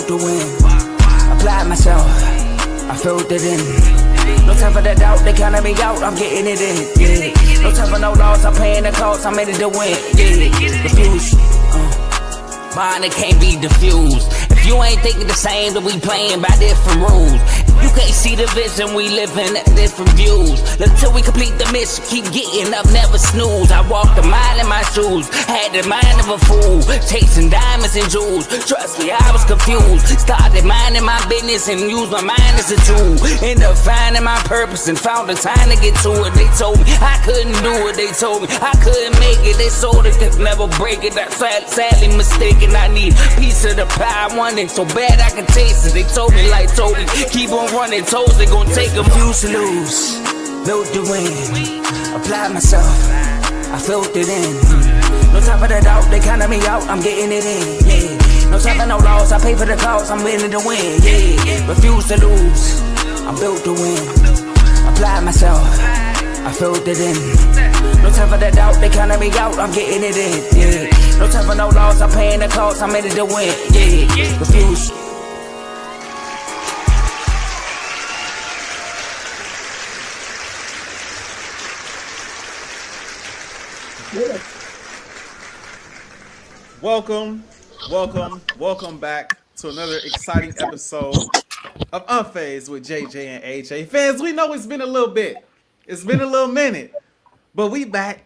to win. Applied myself, I filled it in. No time for that doubt, they counted me out, I'm getting it in, yeah. No time for no loss, I'm paying the cost, I'm in it to win, yeah. Refuse, mine, it can't be diffused. If you ain't thinking the same, then we playing by different rules. You can't see the vision, we living at different views. Until we complete the mission, keep getting up, never snooze. I walked a mile in my shoes, had the mind of a fool, chasing diamonds and jewels. Trust me, I was confused. Started minding my business and used my mind as a tool. Ended up finding my purpose and found the time to get to it. They told me I couldn't do it, they told me I couldn't make it. They sold it, could never break it. That's sadly mistaken. I need a piece of the pie, I want it so bad I can taste it. They told me like Toby, keep on running toes, they gon' take a few to lose. Built to win, applied myself, I filled it in. No time for the doubt, they counted me out, I'm getting it in, yeah. No time for no loss, I pay for the cost, I'm winning to win, yeah. Refuse to lose, I'm built to win. Applied myself, I filled it in. No time for the doubt, they counted me out, I'm getting it in, yeah. No time for no loss, I'm paying the cost, I'm in it to win, yeah. Refuse. Welcome back to another exciting episode of Unfazed with JJ and AJ. Fans, we know it's been a little bit. It's been a little minute. But we back.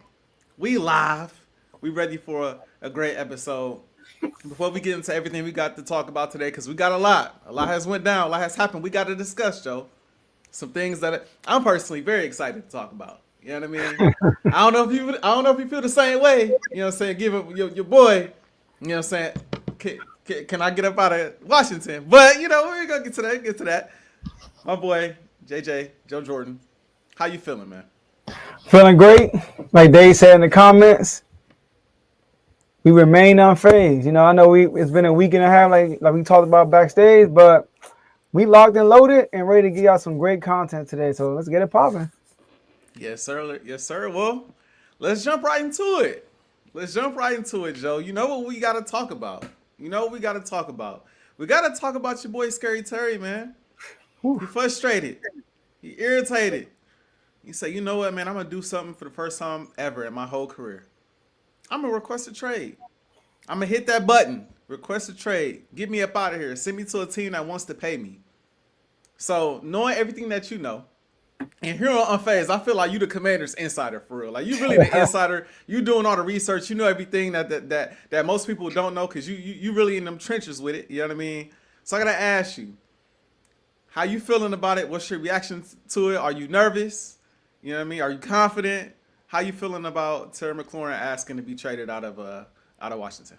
We live. We ready for a great episode. Before we get into everything we got to talk about today, because we got a lot. A lot has went down. A lot has happened. We got to discuss, Joe. Some things that I'm personally very excited to talk about. You know what I mean? I don't know if you feel the same way. You know what I'm saying? Give it your boy. You know what I'm saying? Can I get up out of Washington? But you know, we're gonna get to that. My boy JJ, Joe Jordan. How you feeling, man? Feeling great. Like Dave said in the comments, we remain unfazed. You know, I know it's been a week and a half, like we talked about backstage, but we locked and loaded and ready to give y'all some great content today. So let's get it popping. Yes, sir. Yes, sir. Well, let's jump right into it. Joe. You know what we got to talk about. We got to talk about your boy Scary Terry, man. He frustrated. He irritated. He said, you know what, man, I'm going to do something for the first time ever in my whole career. I'm going to request a trade. I'm going to hit that button. Request a trade. Get me up out of here. Send me to a team that wants to pay me. So, knowing everything that you know, and here on Unfazed, I feel like you the Commander's insider for real. Like you really the insider. You doing all the research. You know everything that most people don't know because you really in them trenches with it. You know what I mean? So I gotta ask you, how you feeling about it? What's your reaction to it? Are you nervous? You know what I mean? Are you confident? How you feeling about Terry McLaurin asking to be traded out of Washington?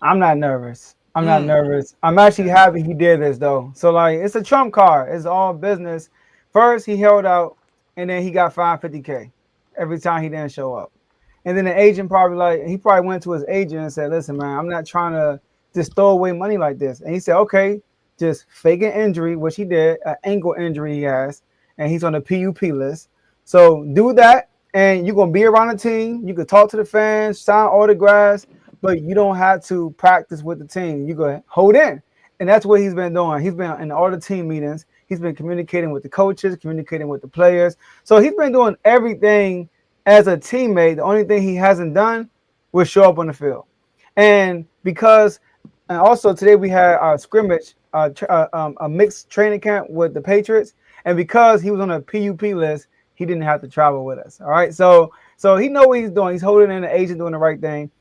I'm not nervous. I'm actually happy he did this though. So like it's a trump card. It's all business. First, he held out, and then he got fined $50K every time he didn't show up. And then the agent probably went to his agent and said, listen, man, I'm not trying to just throw away money like this. And he said, okay, just fake an injury, which he did, an ankle injury he has, and he's on the PUP list. So do that, and you're going to be around the team. You can talk to the fans, sign autographs, but you don't have to practice with the team. You go hold in. And that's what he's been doing. He's been in all the team meetings. He's been communicating with the coaches, communicating with the players. So he's been doing everything as a teammate. The only thing he hasn't done was show up on the field. And also today we had a scrimmage, a mixed training camp with the Patriots. And because he was on a PUP list, he didn't have to travel with us. All right. So he knows what he's doing. He's holding in the agent, doing the right thing.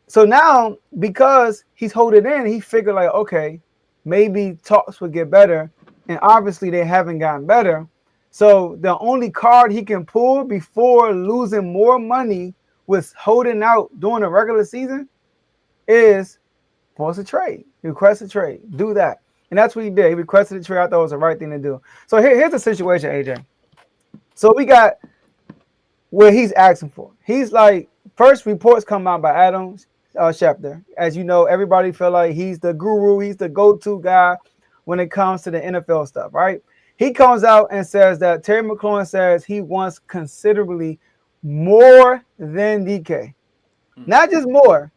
So now, because he's holding in, he figured like, okay, maybe talks would get better. And obviously they haven't gotten better. So the only card he can pull before losing more money with holding out during the regular season is force a trade. Request a trade. Do that. And that's what he did. He requested a trade. I thought it was the right thing to do. So here's the situation, AJ. So we got what he's asking for. He's like, first reports come out by Adam Schefter. As you know, everybody feel like he's the guru. He's the go-to guy when it comes to the NFL stuff, right? He comes out and says that Terry McLaurin says he wants considerably more than DK. Not just more,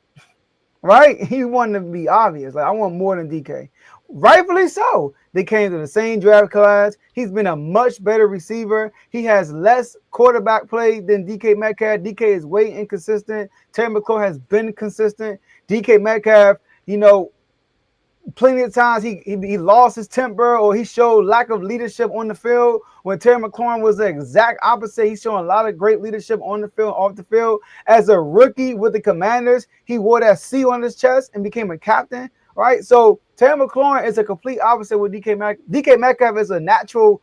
right? He wanted to be obvious. Like, I want more than DK. Rightfully so. They came to the same draft class. He's been a much better receiver. He has less quarterback play than DK Metcalf. DK is way inconsistent. Terry McLaurin has been consistent. DK Metcalf, plenty of times he lost his temper or he showed lack of leadership on the field. When Terry McLaurin was the exact opposite, he's showing a lot of great leadership on the field, off the field. As a rookie with the Commanders, he wore that C on his chest and became a captain, right? So Terry McLaurin is a complete opposite with DK Metcalf. DK Metcalf is a natural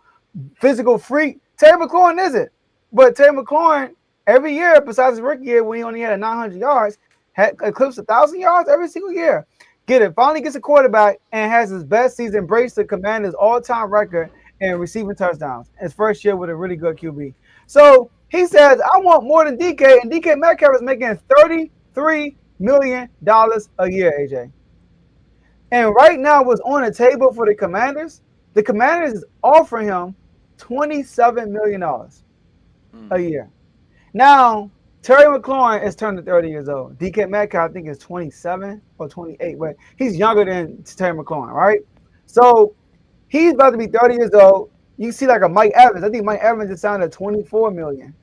physical freak. Terry McLaurin isn't. But Terry McLaurin, every year, besides his rookie year when he only had 900 yards, had eclipsed 1,000 yards every single year. Finally gets a quarterback and has his best season, breaks the Commanders' all-time record in receiving touchdowns. His first year with a really good QB. So he says, I want more than DK, and DK Metcalf is making $33 million a year, AJ. And right now what's on the table for the Commanders is offering him $27 million a year. Now, Terry McLaurin is turning 30 years old. DK Metcalf, I think, is 27 or 28, but he's younger than Terry McLaurin, right? So he's about to be 30 years old. You see like a Mike Evans. I think Mike Evans just signed a $24 million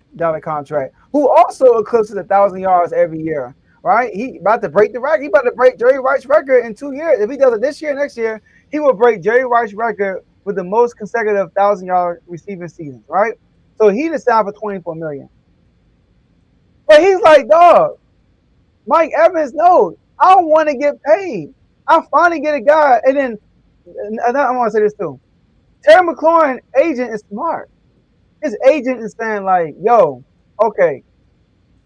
contract, who also eclipses 1,000 yards every year, right? He about to break the record. He about to break Jerry Rice's record in 2 years. If he does it this year, next year, he will break Jerry Rice's record with the most consecutive 1,000-yard receiving seasons, right? So he just signed for $24 million. But he's like, dog, Mike Evans, no, I don't want to get paid. I finally get a guy. And then I want to say this too. Terry McLaurin agent is smart. His agent is saying like, yo, okay,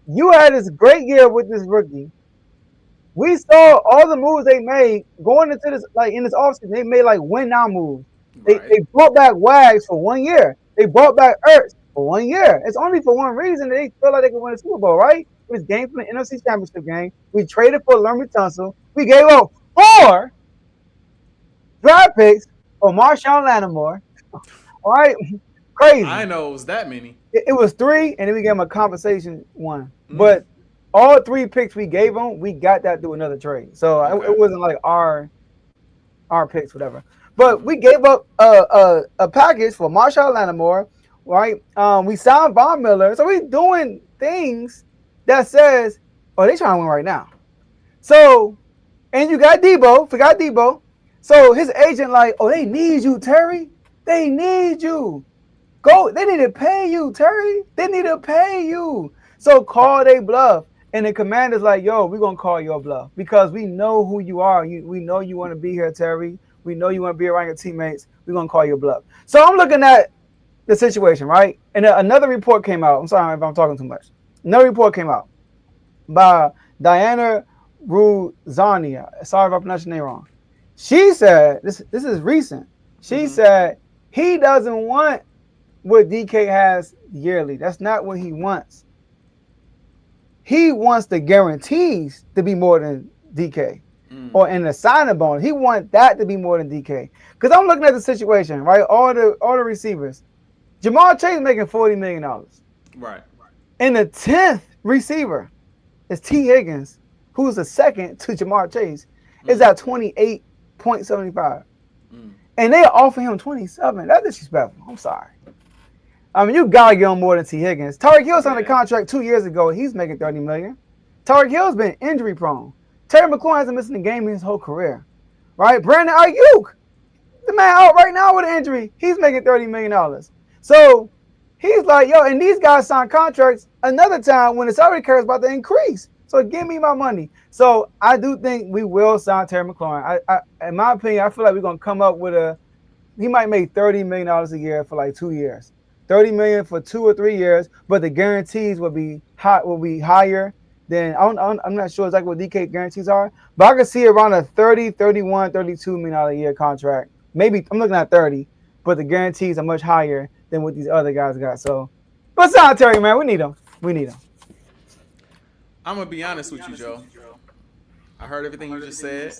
you had this great year with this rookie. We saw all the moves they made going into this, like in this offseason. They made like win now moves. Right. They brought back Wags for 1 year. They brought back Ertz for 1 year. It's only for one reason. They feel like they can win a Super Bowl, right? It was game from the NFC Championship game. We traded for Lambo Anlo. We gave up 4 draft picks for Marshawn Lattimore. All right? Crazy. I know it was that many. It was 3, and then we gave him a compensation 1. But all 3 picks we gave him, we got that through another trade. So it wasn't like our picks, whatever. But we gave up a package for Marshawn Lattimore, right? We signed Von Miller. So we doing things that says, oh, they trying to win right now. So, and you got Debo, forgot Debo. So his agent like, oh, they need you, Terry. They need you. Go, they need to pay you, Terry. They need to pay you. So call they bluff. And the commander's like, yo, we're going to call your bluff because we know who you are. We know you want to be here, Terry. We know you want to be around your teammates. We're going to call your bluff. So I'm looking at the situation, right? And another report came out. I'm sorry if I'm talking too much. Another report came out by Diana Ruzania. Sorry if I pronounced your name wrong. She said, this is recent. She said he doesn't want what DK has yearly. That's not what he wants. He wants the guarantees to be more than DK. Or in the signing bonus. He wants that to be more than DK. Because I'm looking at the situation, right? All the receivers. Jamar Chase is making $40 million. Right. And the 10th receiver is T. Higgins, who's the second to Jamar Chase, is at 28.75. And they offer him 27. That's disrespectful. I'm sorry. I mean, you gotta give him more than T. Higgins. Tyreek Hill signed a contract 2 years ago. He's making $30 million. Tyreek Hill's been injury prone. Terry McLaurin hasn't missed a game in his whole career, right? Brandon Ayuk, the man out right now with an injury. He's making $30 million. So he's like, yo, and these guys sign contracts another time when the salary cap is about to increase. So give me my money. So I do think we will sign Terry McLaurin. I in my opinion, I feel like we're gonna come up with he might make $30 million a year for like 2 years. $30 million for 2 or 3 years, but the guarantees will be higher than I'm not sure exactly what DK guarantees are, but I can see around a 30, 31, $32 million a year contract. Maybe I'm looking at 30, but the guarantees are much higher than what these other guys got. So, but sign Terry, man, we need him. I'm gonna be honest with you, Joe. I heard everything you just said.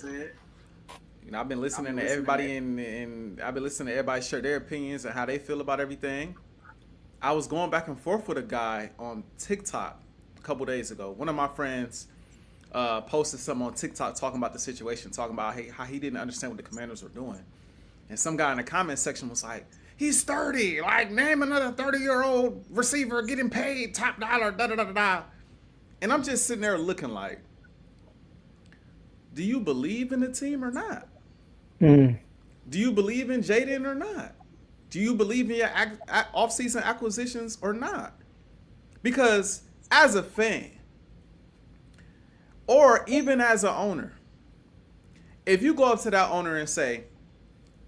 You know, I've been listening to everybody and I've been listening to everybody share their opinions and how they feel about everything. I was going back and forth with a guy on TikTok a couple days ago. One of my friends posted something on TikTok talking about the situation, talking about how he didn't understand what the Commanders were doing. And some guy in the comment section was like, he's 30. Like, name another 30-year-old receiver getting paid top dollar, da-da-da-da-da. And I'm just sitting there looking like, do you believe in the team or not? Do you believe in Jaden or not? Do you believe in your offseason acquisitions or not? Because as a fan, or even as an owner, if you go up to that owner and say,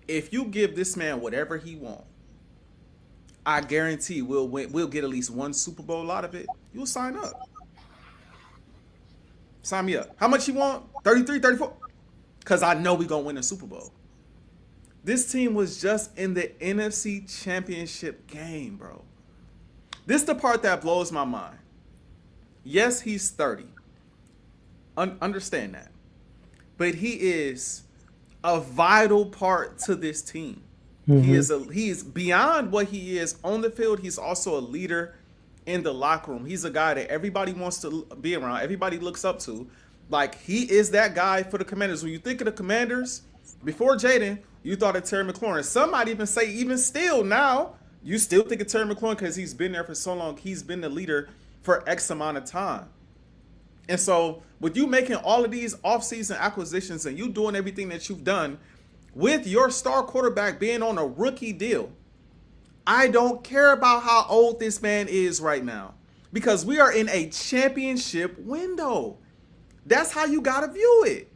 if you give this man whatever he wants, I guarantee we'll get at least one Super Bowl out of it, you'll sign up. Sign me up. How much you want? 33, 34? Because I know we're going to win a Super Bowl. This team was just in the NFC Championship game, bro. This is the part that blows my mind. Yes, he's 30. Understand that. But he is a vital part to this team. Mm-hmm. He is beyond what he is on the field. He's also a leader in the locker room. He's a guy that everybody wants to be around. Everybody looks up to. Like, he is that guy for the Commanders. When you think of the Commanders, before Jaden, you thought of Terry McLaurin. Some might even say, even still now, you still think of Terry McLaurin because he's been there for so long. He's been the leader for X amount of time. And so with you making all of these offseason acquisitions and you doing everything that you've done with your star quarterback being on a rookie deal, I don't care about how old this man is right now because we are in a championship window. That's how you got to view it.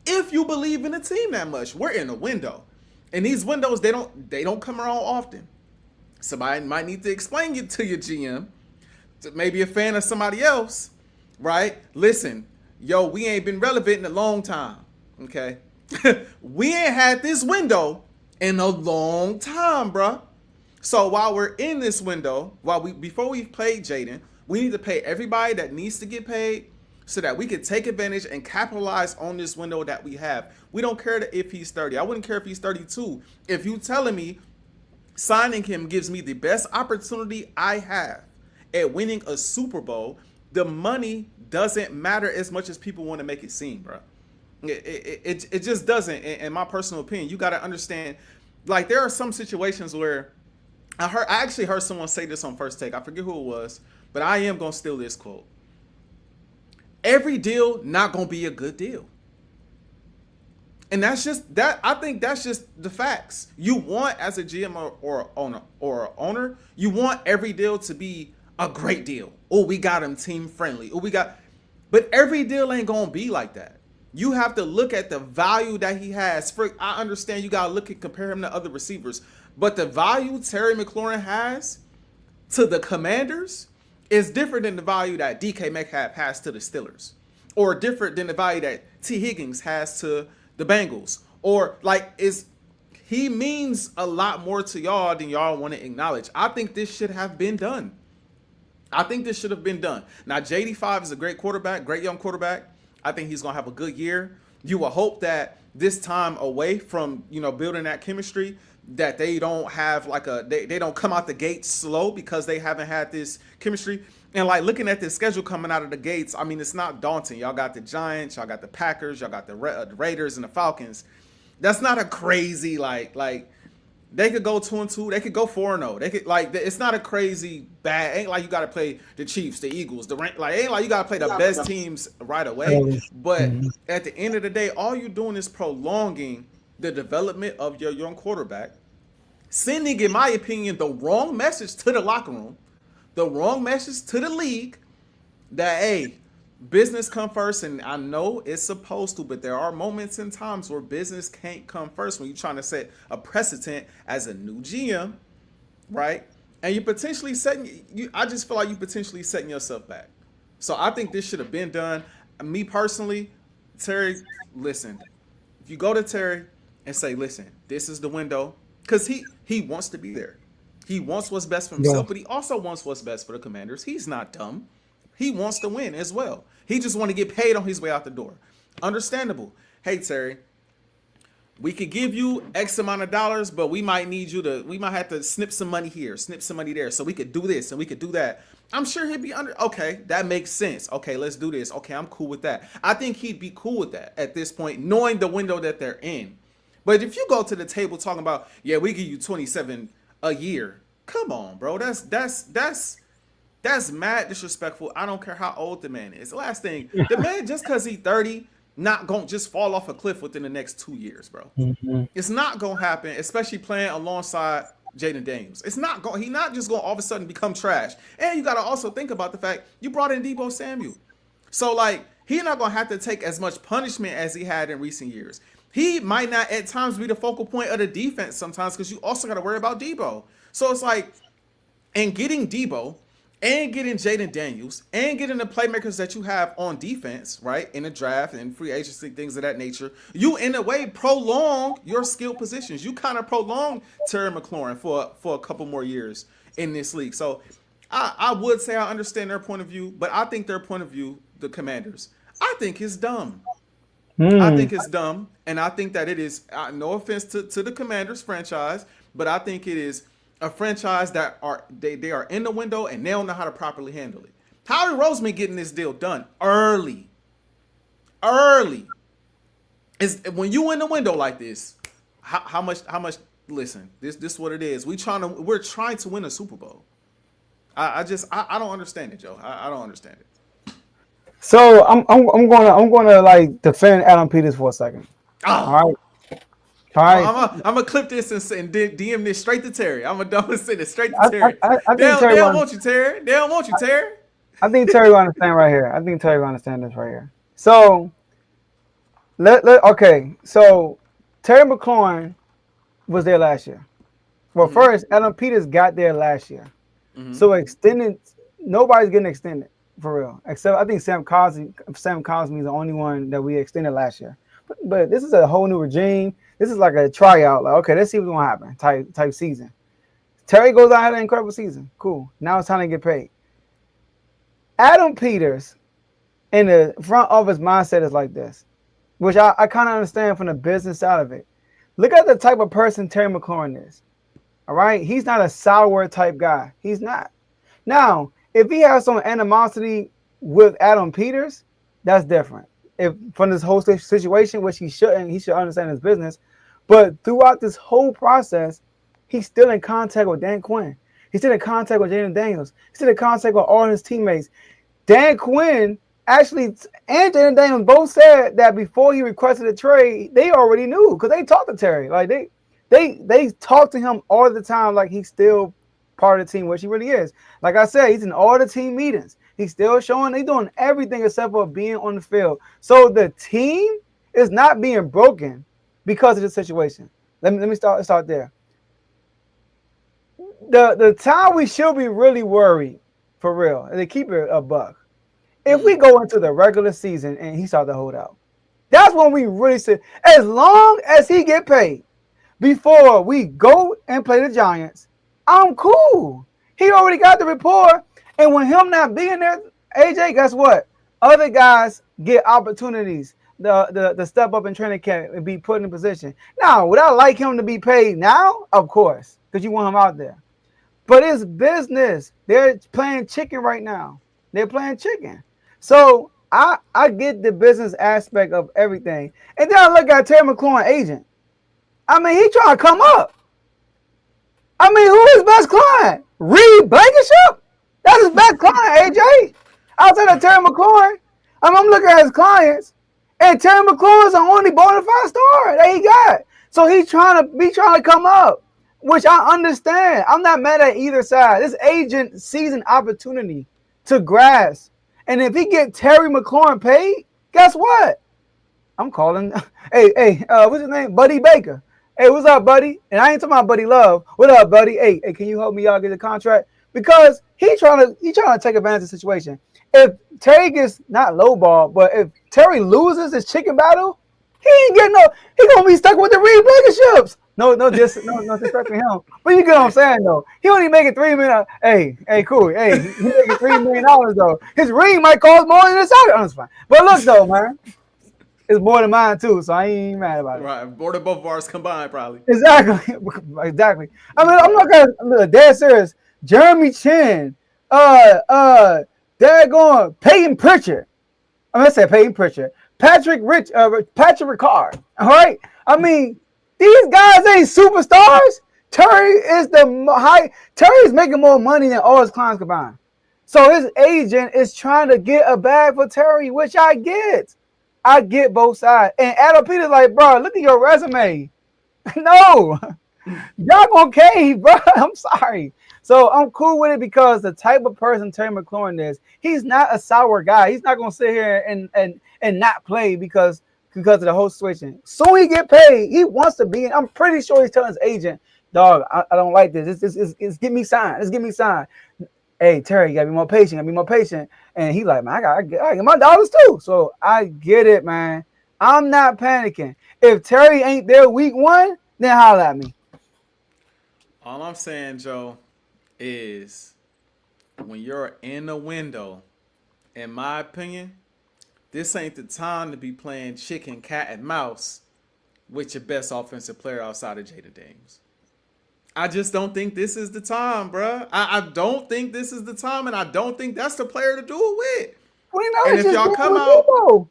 If you believe in the team that much, we're in a window. And these windows, they don't come around often. Somebody might need to explain it to your GM, to maybe a fan of somebody else, right? Listen, yo, we ain't been relevant in a long time, okay? We ain't had this window in a long time, bruh. So while we're in this window, before we've played Jaden, we need to pay everybody that needs to get paid so that we can take advantage and capitalize on this window that we have. We don't care if he's 30. I wouldn't care if he's 32. If you telling me signing him gives me the best opportunity I have at winning a Super Bowl, the money doesn't matter as much as people want to make it seem, bro. It just doesn't. In my personal opinion, you got to understand, like, there are some situations where I actually heard someone say this on First Take. I forget who it was, but I am going to steal this quote. Every deal not going to be a good deal. And that's just that. I think that's just the facts. You want, as a GM or owner, you want every deal to be a great deal. Oh, we got him team friendly. But every deal ain't going to be like that. You have to look at the value that he has. I understand you got to look and compare him to other receivers, but the value Terry McLaurin has to the Commanders is different than the value that DK Metcalf has to the Steelers, or different than the value that T. Higgins has to the Bengals, or he means a lot more to y'all than y'all want to acknowledge. I think this should have been done. Now, JD5 is a great quarterback, great young quarterback. I think he's going to have a good year. You will hope that this time away from, building that chemistry, that they don't have they don't come out the gates slow because they haven't had this chemistry. And looking at the schedule coming out of the gates, I mean, it's not daunting. Y'all got the Giants, y'all got the Packers, y'all got the Raiders and the Falcons. That's not a crazy, they could go 2-2. They could go 4-0. They could it's not a crazy bad. Ain't like you got to play the Chiefs, the Eagles, ain't like you got to play the best teams right away. But at the end of the day, all you're doing is prolonging the development of your young quarterback, sending, in my opinion, the wrong message to the locker room, the wrong message to the league that, hey, business come first. And I know it's supposed to, but there are moments and times where business can't come first when you're trying to set a precedent as a new GM, right? And you potentially I just feel like you potentially setting yourself back. So I think this should have been done. Me personally, Terry, listen, if you go to Terry and say, listen, this is the window, because he wants to be there. He wants what's best for himself, but he also wants what's best for the Commanders. He's not dumb. He wants to win as well. He just want to get paid on his way out the door. Understandable. Hey, Terry, we could give you X amount of dollars, but we might have to snip some money here, snip some money there, so we could do this and we could do that. I'm sure he'd be under. Okay, that makes sense. Okay, let's do this. Okay, I'm cool with that. I think he'd be cool with that at this point, knowing the window that they're in. But if you go to the table talking about, yeah, we give you 27 a year. Come on, bro. That's mad disrespectful. I don't care how old the man is. The last thing, the man just because he's 30, not gonna just fall off a cliff within the next 2 years, bro. Mm-hmm. It's not gonna happen, especially playing alongside Jaden Daniels. It's not going. He's not just gonna all of a sudden become trash. And you gotta also think about the fact you brought in Deebo Samuel, so like he's not gonna have to take as much punishment as he had in recent years. He might not at times be the focal point of the defense sometimes because you also gotta worry about Deebo. So it's like, and getting Deebo and getting Jaden Daniels and getting the playmakers that you have on defense, right, in the draft and free agency, things of that nature, you in a way prolong your skill positions. You kind of prolong Terry McLaurin for a couple more years in this league. So I would say I understand their point of view, but I think their point of view, the Commanders, I think is dumb. I think it's dumb, and I think that it is, no offense to the Commanders franchise, but I think it is a franchise that they are in the window and they don't know how to properly handle it. Howie Roseman getting this deal done early is when you in the window like this. How much? Listen, this is what it is. We're trying to win a Super Bowl. I don't understand it, Joe. I don't understand it. So I'm gonna like defend Adam Peters for a second. Oh. All right. All right. I'm gonna clip this and DM this straight to Terry. I'm gonna send it straight to Terry. I think they Terry don't want you, Terry. They don't want you, Terry. I think Terry will understand right here. I think Terry will understand this right here. So okay. So Terry McLaurin was there last year. Well, first Adam Peters got there last year. So extended. Nobody's getting extended for real, except I think Sam Cosmi is the only one that we extended last year. But this is a whole new regime. This is like a tryout. Like, okay, let's see what's gonna happen. Type season. Terry goes out, had an incredible season. Cool. Now it's time to get paid. Adam Peters in the front office mindset is like this, which I kind of understand from the business side of it. Look at the type of person Terry McLaurin is. All right, he's not a sour type guy. He's not. Now, if he has some animosity with Adam Peters, that's different. If from this whole situation, which he should understand his business. But throughout this whole process, he's still in contact with Dan Quinn. He's still in contact with Jaden Daniels. He's still in contact with all his teammates. Dan Quinn actually and Jaden Daniels both said that before he requested a trade, they already knew because they talked to Terry. Like they talk to him all the time, like he's still part of the team, which he really is. Like I said, he's in all the team meetings. He's still showing they're doing everything except for being on the field. So the team is not being broken because of the situation. Let me start there. The time we should be really worried, for real, and they keep it a buck. If we go into the regular season and he started to hold out, that's when we really say, as long as he get paid before we go and play the Giants, I'm cool. He already got the rapport. And when him not being there, AJ, guess what? Other guys get opportunities the step up in training camp and be put in position. Now, would I like him to be paid now? Of course, because you want him out there. But it's business. They're playing chicken right now. They're playing chicken. So I get the business aspect of everything. And then I look at Terry McLaurin, agent. I mean, he trying to come up. I mean, who is his best client? Reed Blankenship? That's his best client, AJ. Outside of Terry McLaurin, I'm looking at his clients, and Terry McLaurin's the only bona fide star that he got. So he's trying to come up, which I understand. I'm not mad at either side. This agent sees an opportunity to grasp. And if he get Terry McLaurin paid, guess what? I'm calling, hey, what's his name? Buddy Baker. Hey, what's up, buddy? And I ain't talking about Buddy Love. What up, buddy? Hey, can you help me out get a contract? Because he trying to take advantage of the situation. If Terry gets not lowball, but if Terry loses his chicken battle, he ain't getting he gonna be stuck with the Reed Blankenships. No disrespect to him. But you get what I'm saying though. He only making $3 million. Hey, cool. Hey, he making $3 million though. His ring might cost more than his salary. I'm fine. But look though, man. It's more than mine too, so I ain't mad about it. Right, more than both of ours combined, probably. Exactly. I mean, I'm not gonna dead serious. Jeremy Chin, They're going Peyton Pritchard. I'm gonna say Peyton Pritchard. Patrick Ricard. All right. I mean, these guys ain't superstars. Terry is Terry's making more money than all his clients combined. So his agent is trying to get a bag for Terry, which I get. I get both sides. And Adam Peter's like, bro, look at your resume. No, y'all gonna cave, bro. I'm sorry. So I'm cool with it because the type of person Terry McLaurin is, he's not a sour guy. He's not gonna sit here and not play because of the whole situation. Soon he get paid. He wants to be in. I'm pretty sure he's telling his agent, dog, I don't like this. It's get me signed. Let's get me signed. Hey, Terry, you gotta be more patient. And he like, man, I get my dollars too. So I get it, man. I'm not panicking. If Terry ain't there week 1, then holler at me. All I'm saying, Joe, is when you're in the window, in my opinion, this ain't the time to be playing chicken, cat, and mouse with your best offensive player outside of Jaden Daniels. I just don't think this is the time, bruh. I don't think this is the time, and I don't think that's the player to do it with. 49ers And if just y'all did come with out, Debo,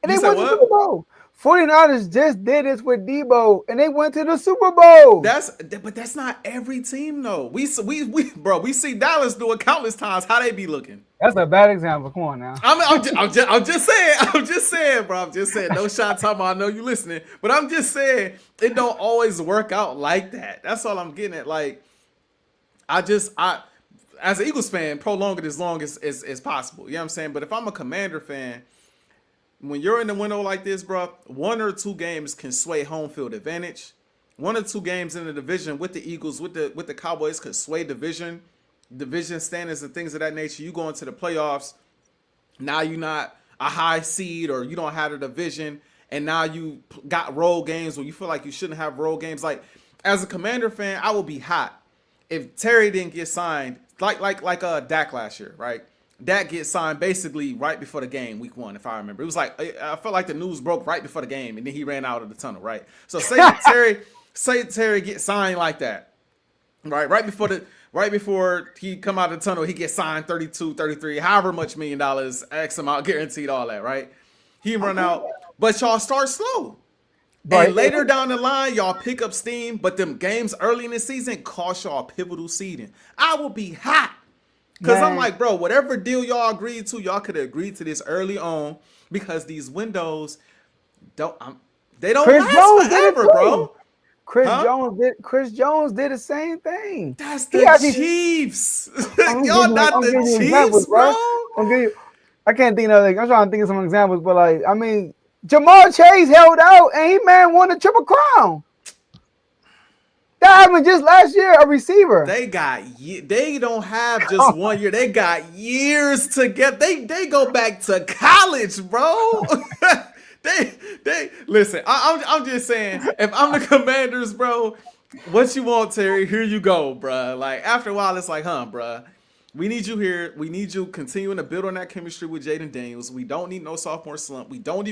and you they said went to the what? Super Bowl. 49ers just did this with Debo, and they went to the Super Bowl. But that's not every team though. We see Dallas do it countless times. How they be looking? That's a bad example. Come on now. I'm just saying, bro. I'm just saying. No shot talking about. I know you listening, but I'm just saying it don't always work out like that. That's all I'm getting at. Like, I as an Eagles fan, prolong it as long as possible. You know what I'm saying? But if I'm a Commander fan, when you're in the window like this, bro, 1 or 2 games can sway home field advantage. 1 or 2 games in the division with the Eagles, with the Cowboys could sway division standings and things of that nature. You go into the playoffs, now you're not a high seed or you don't have a division, and now you got road games where you feel like you shouldn't have road games. Like, as a Commander fan, I would be hot if Terry didn't get signed, like Dak last year, right? Dak gets signed basically right before the game, week 1, if I remember. It was like, I felt like the news broke right before the game, and then he ran out of the tunnel, right? So say Terry gets signed like that, right? Right before he come out of the tunnel, he gets signed 32, 33, however much $1 million, X amount guaranteed, all that, right? He run out, but y'all start slow. But and later down the line, y'all pick up steam, but them games early in the season cost y'all pivotal seeding. I will be hot. Because I'm like, bro, whatever deal y'all agreed to, y'all could have agreed to this early on because these windows don't last forever, bro. Chris Jones did the same thing. That's the Chiefs. Y'all not the Chiefs, bro. I can't think of I'm trying to think of some examples, but like, I mean, Jamar Chase held out and he won the Triple Crown. That happened just last year, a receiver. They don't have just 1 year. They got years to get. They go back to college, bro. they listen. I'm just saying. If I'm the Commanders, bro, what you want, Terry? Here you go, bro. Like, after a while, it's like, bro. We need you here. We need you continuing to build on that chemistry with Jaden Daniels. We don't need no sophomore slump. We don't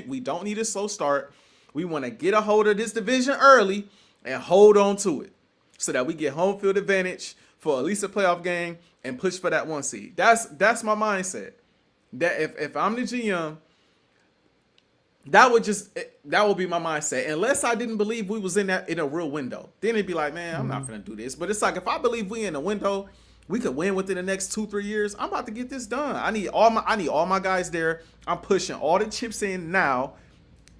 need a slow start. We want to get a hold of this division early and hold on to it, so that we get home field advantage for at least a playoff game and push for that 1 seed. That's my mindset. That if I'm the GM, that would be my mindset. Unless I didn't believe we was in a real window, then it'd be like, man, I'm not gonna do this. But it's like, if I believe we in a window, we could win within the next 2-3 years. I'm about to get this done. I need all my guys there. I'm pushing all the chips in now.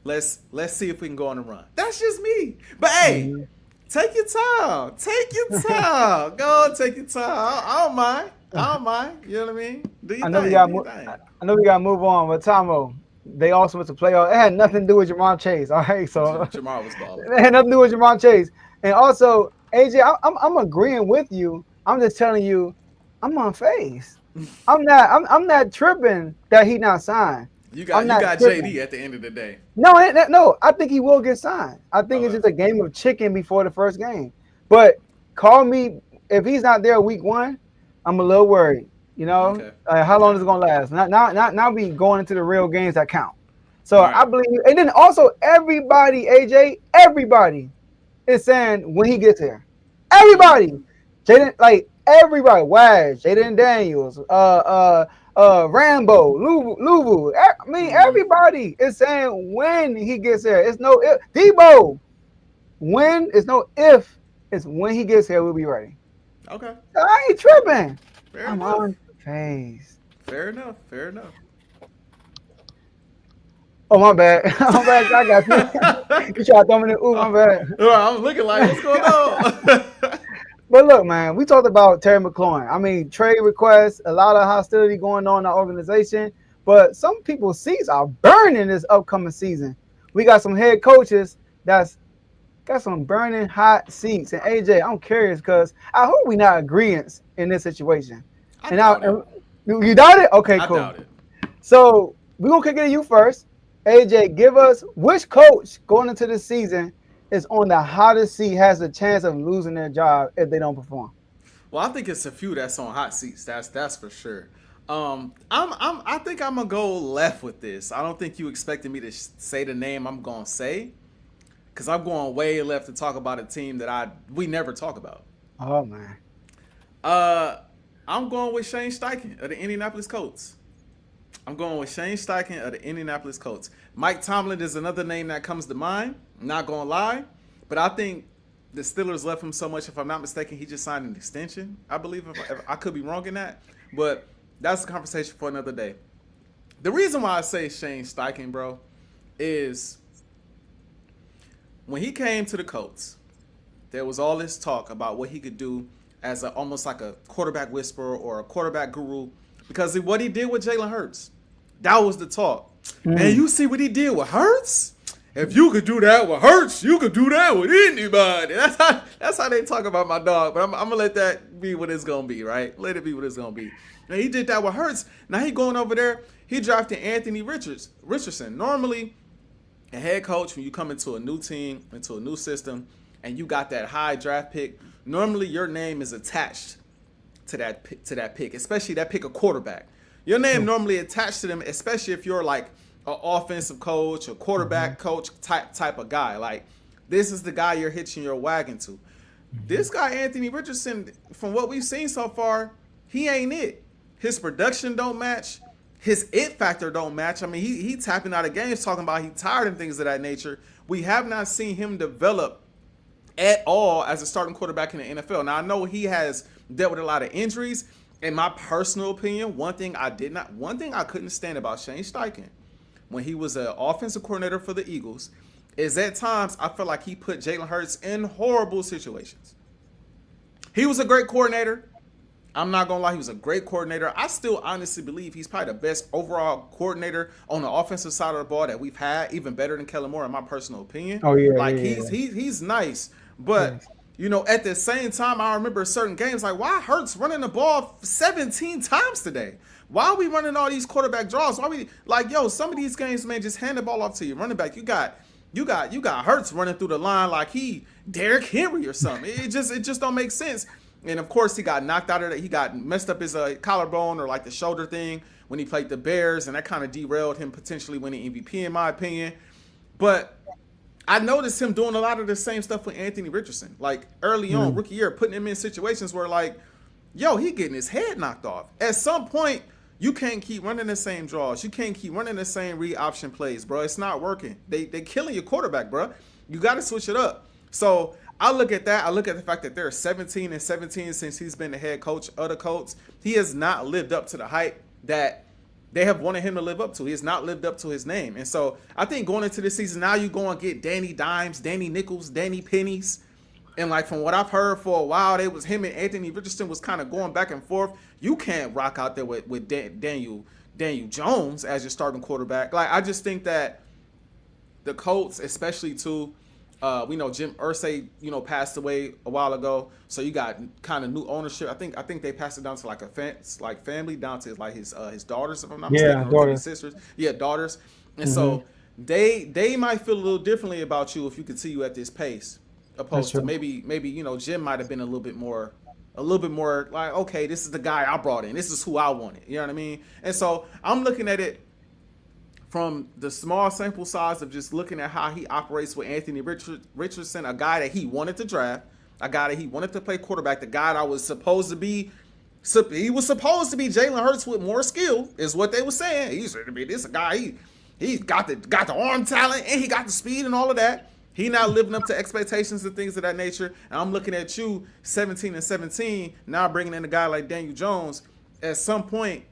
Let's see if we can go on a run. That's just me. But hey. Take your time. Go take your time. I don't mind. You know what I mean? I know we gotta move on, but Tomo, they also went to playoff. It had nothing to do with Jamar Chase. All right, so Jamar was balling. It had nothing to do with Jamar Chase. And also, AJ, I'm agreeing with you. I'm just telling you, I'm on phase. I'm not tripping that he not signed. You got JD at the end of the day. No, I think he will get signed. I think it's just a game of chicken before the first game. But call me if he's not there week 1. I'm a little worried. You know, okay. How long is it gonna last? Now we going into the real games that count. So right. I believe, and then also everybody, AJ, is saying when he gets here. Everybody, Jaden, like Everybody, Waz, Jaden Daniels, Rambo, Luvu. I mean, everybody is saying when he gets here. It's no if. Debo, when it's no if. It's when he gets here, we'll be ready. Okay. I ain't tripping. Fair I'm enough. on phase. Fair enough. Fair enough. Oh, my bad. My bad. I got you. You try to throw me in the ooh, my bad. I'm looking like, what's going on? But look, man, we talked about Terry McLaurin. I mean, trade requests, a lot of hostility going on in our organization. But some people's seats are burning this upcoming season. We got some head coaches that's got some burning hot seats. And AJ, I'm curious because I hope we not agreeants in this situation. I doubt it. You doubt it? Okay, cool. I doubt it. So we're gonna kick it to you first. AJ, give us which coach going into this season is on the hottest seat, has a chance of losing their job if they don't perform. Well, I think it's a few that's on hot seats. That's for sure. I think I'm gonna go left with this. I don't think you expected me to say the name I'm gonna say, because I'm going way left to talk about a team that we never talk about. Oh man. I'm going with Shane Steichen of the Indianapolis Colts. Mike Tomlin is another name that comes to mind. I'm not going to lie. But I think the Steelers left him so much. If I'm not mistaken, he just signed an extension, I believe. If I could be wrong in that. But that's a conversation for another day. The reason why I say Shane Steichen, bro, is when he came to the Colts, there was all this talk about what he could do as almost like a quarterback whisperer or a quarterback guru, because of what he did with Jalen Hurts. That was the talk. And you see what he did with Hurts? If you could do that with Hurts, you could do that with anybody. That's how they talk about my dog. But I'm going to let that be what it's going to be, right? Let it be what it's going to be. And he did that with Hurts. Now he going over there. He drafted Anthony Richardson. Normally, a head coach, when you come into a new team, into a new system, and you got that high draft pick, normally your name is attached to that pick, especially that pick of quarterback. Your name normally attached to them, especially if you're like an offensive coach or quarterback coach type of guy. Like, this is the guy you're hitching your wagon to. This guy, Anthony Richardson, from what we've seen so far, he ain't it. His production don't match. His it factor don't match. I mean, he tapping out of games talking about he tired and things of that nature. We have not seen him develop at all as a starting quarterback in the NFL. Now, I know he has dealt with a lot of injuries. In my personal opinion, one thing I couldn't stand about Shane Steichen when he was an offensive coordinator for the Eagles is at times I felt like he put Jalen Hurts in horrible situations. He was a great coordinator. I'm not going to lie, he was a great coordinator. I still honestly believe he's probably the best overall coordinator on the offensive side of the ball that we've had, even better than Kellen Moore in my personal opinion. Oh, yeah. Like, yeah. he's nice, but... Yes. You know, at the same time, I remember certain games like, why Hurts running the ball 17 times today? Why are we running all these quarterback draws? Why we like, yo, some of these games, man, just hand the ball off to your running back. You got Hurts running through the line like he Derrick Henry or something. It just don't make sense. And of course, he got knocked out of that. He got messed up his collarbone or like the shoulder thing when he played the Bears, and that kind of derailed him potentially winning MVP in my opinion. But I noticed him doing a lot of the same stuff with Anthony Richardson. Like early on, rookie year, putting him in situations where like, yo, he getting his head knocked off. At some point, you can't keep running the same draws. You can't keep running the same read option plays, bro. It's not working. They killing your quarterback, bro. You got to switch it up. So I look at that. I look at the fact that they're 17-17 since he's been the head coach of the Colts. He has not lived up to the hype that they have wanted him to live up to. He has not lived up to his name. And so I think going into this season, now you go and get Danny Dimes, Danny Nichols, Danny Pennies. And like from what I've heard for a while, it was him and Anthony Richardson was kind of going back and forth. You can't rock out there with Daniel Jones as your starting quarterback. Like, I just think that the Colts, especially too, we know Jim Irsay, passed away a while ago. So you got kind of new ownership. I think they passed it down to like a family, down to like his daughters, if I'm not mistaken, or his sisters. Yeah, daughters. And so they might feel a little differently about you if you continue at this pace, opposed to maybe Jim might have been a little bit more like, okay, this is the guy I brought in. This is who I wanted. You know what I mean? And so I'm looking at it from the small sample size of just looking at how he operates with Anthony Richardson, a guy that he wanted to draft, a guy that he wanted to play quarterback, the guy that was supposed to be. He was supposed to be Jalen Hurts with more skill, is what they were saying. He's going to be this guy. He got the arm talent and he got the speed and all of that. He not living up to expectations and things of that nature. And I'm looking at you, 17-17, now bringing in a guy like Daniel Jones. At some point,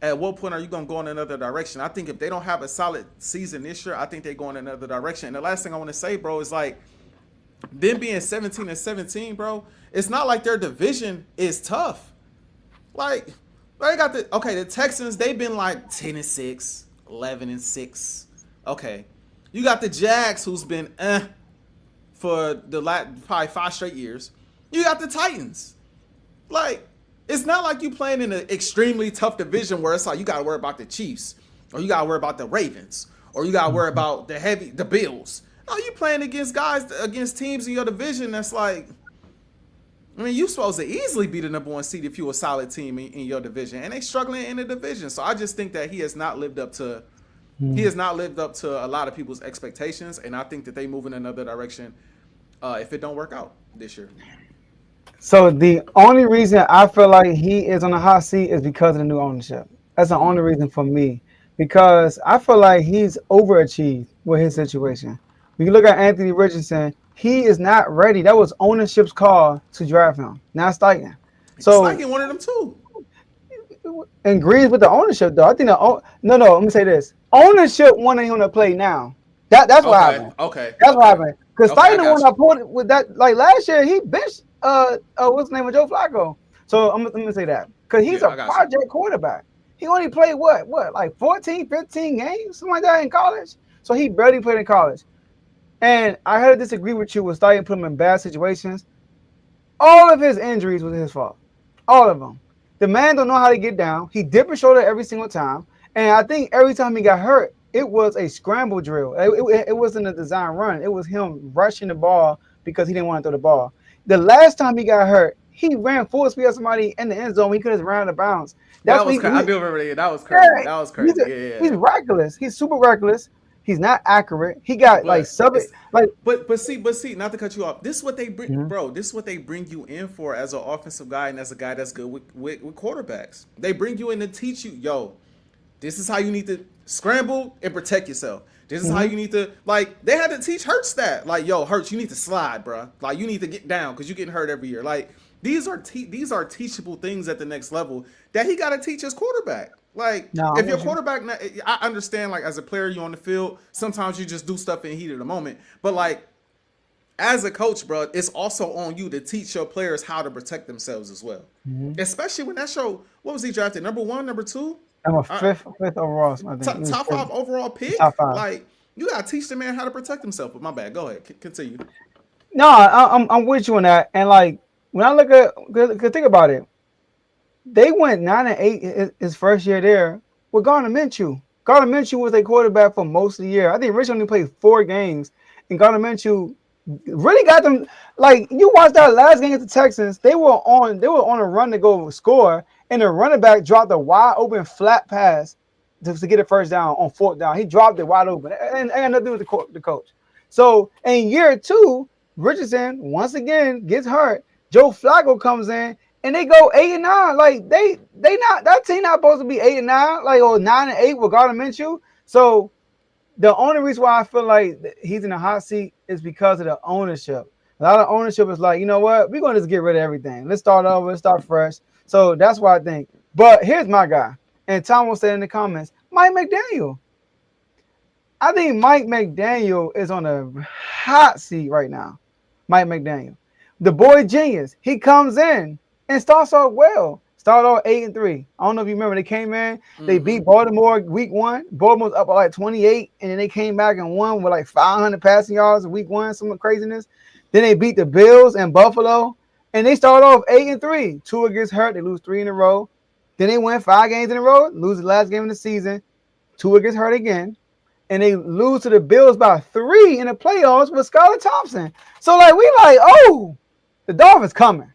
at what point are you going to go in another direction? I think if they don't have a solid season this year, I think they go in another direction. And the last thing I want to say, bro, is like them being 17-17, bro. It's not like their division is tough. Like they got the Texans. They've been like 10-6, 11-6. Okay. You got the Jags, who's been for the probably 5 straight years. You got the Titans. Like, it's not like you playing in an extremely tough division where it's like you got to worry about the Chiefs, or you got to worry about the Ravens, or you got to worry about the Bills. No, you playing against teams in your division that's like, I mean, you're supposed to easily be the number 1 seed if you're a solid team in your division, and they struggling in the division. So I just think that he has not lived up to. He has not lived up to a lot of people's expectations, and I think that they move in another direction if it don't work out this year. So the only reason I feel like he is on the hot seat is because of the new ownership. That's the only reason for me, because I feel like he's overachieved with his situation. When you look at Anthony Richardson, he is not ready. That was ownership's call to draft him, not Steichen. So Steichen wanted him too. Agrees with the ownership, though. I think no. Let me say this: ownership wanted him to play now. That's what happened. Okay, that's what happened. Because Steichen, when I pulled it with that, like last year, he benched what's the name of Joe Flacco. So I'm gonna say that because he's a project quarterback. He only played what like 14, 15 games, something like that in college. So he barely played in college. And I had to disagree with you with Steichen put him in bad situations. All of his injuries was his fault. All of them. The man don't know how to get down. He dipped his shoulder every single time. And I think every time he got hurt, it was a scramble drill. It wasn't a design run. It was him rushing the ball because he didn't want to throw the ball. The last time he got hurt, he ran full speed at somebody in the end zone. He could have ran out of bounds. I do remember that. That was crazy. Yeah, that was crazy. He's reckless. He's super reckless. He's not accurate. He got but see, not to cut you off. This is what they bring, bro. This is what they bring you in for as an offensive guy and as a guy that's good with quarterbacks. They bring you in to teach you, this is how you need to scramble and protect yourself. This is how you need to, like, they had to teach Hurts that. Like, Hurts, you need to slide, bro. Like, you need to get down because you're getting hurt every year. Like, these are teachable things at the next level that he got to teach his quarterback. Like, if your quarterback, I understand, like, as a player, you're on the field, sometimes you just do stuff in the heat of the moment. But, like, as a coach, bro, it's also on you to teach your players how to protect themselves as well. Especially when that show, what was he drafted? Number 1, number 2? I'm a fifth overall. Top 5 overall pick? Top 5. Like, you got to teach the man how to protect himself. But my bad. Go ahead. Continue. No, I'm with you on that. And, like, when I look at, cause think about it, they went 9-8 his first year there with Gardner Minshew. Gardner Minshew was a quarterback for most of the year. I think Rich only played 4 games, and Gardner Minshew really got them. Like, you watched that last game against the Texans, they were on a run to go score, and the running back dropped a wide open flat pass to get a first down on 4th down. He dropped it wide open, and had nothing to do with the coach. So in year 2, Richardson once again gets hurt. Joe Flacco comes in and they go 8-9. Like they not, that team not supposed to be 8-9, like, or 9-8 with Gardner Minshew. So the only reason why I feel like he's in the hot seat is because of the ownership. A lot of ownership is like, you know what, we're gonna just get rid of everything. Let's start over, let's start fresh. So that's what I think. But here's my guy, and Tom will say in the comments, Mike McDaniel. I think Mike McDaniel is on a hot seat right now. Mike McDaniel. The boy genius. He comes in and starts off well. Started off 8-3. I don't know if you remember. They came in. They beat Baltimore week 1. Baltimore's up by like 28, and then they came back and won with like 500 passing yards in week 1. Some craziness. Then they beat the Bills and Buffalo, and they started off 8-3. Tua gets hurt. They lose 3 in a row. Then they win 5 games in a row. Lose the last game of the season. Tua gets hurt again. And they lose to the Bills by 3 in the playoffs with Skylar Thompson. So, like, we like, oh, the Dolphins coming.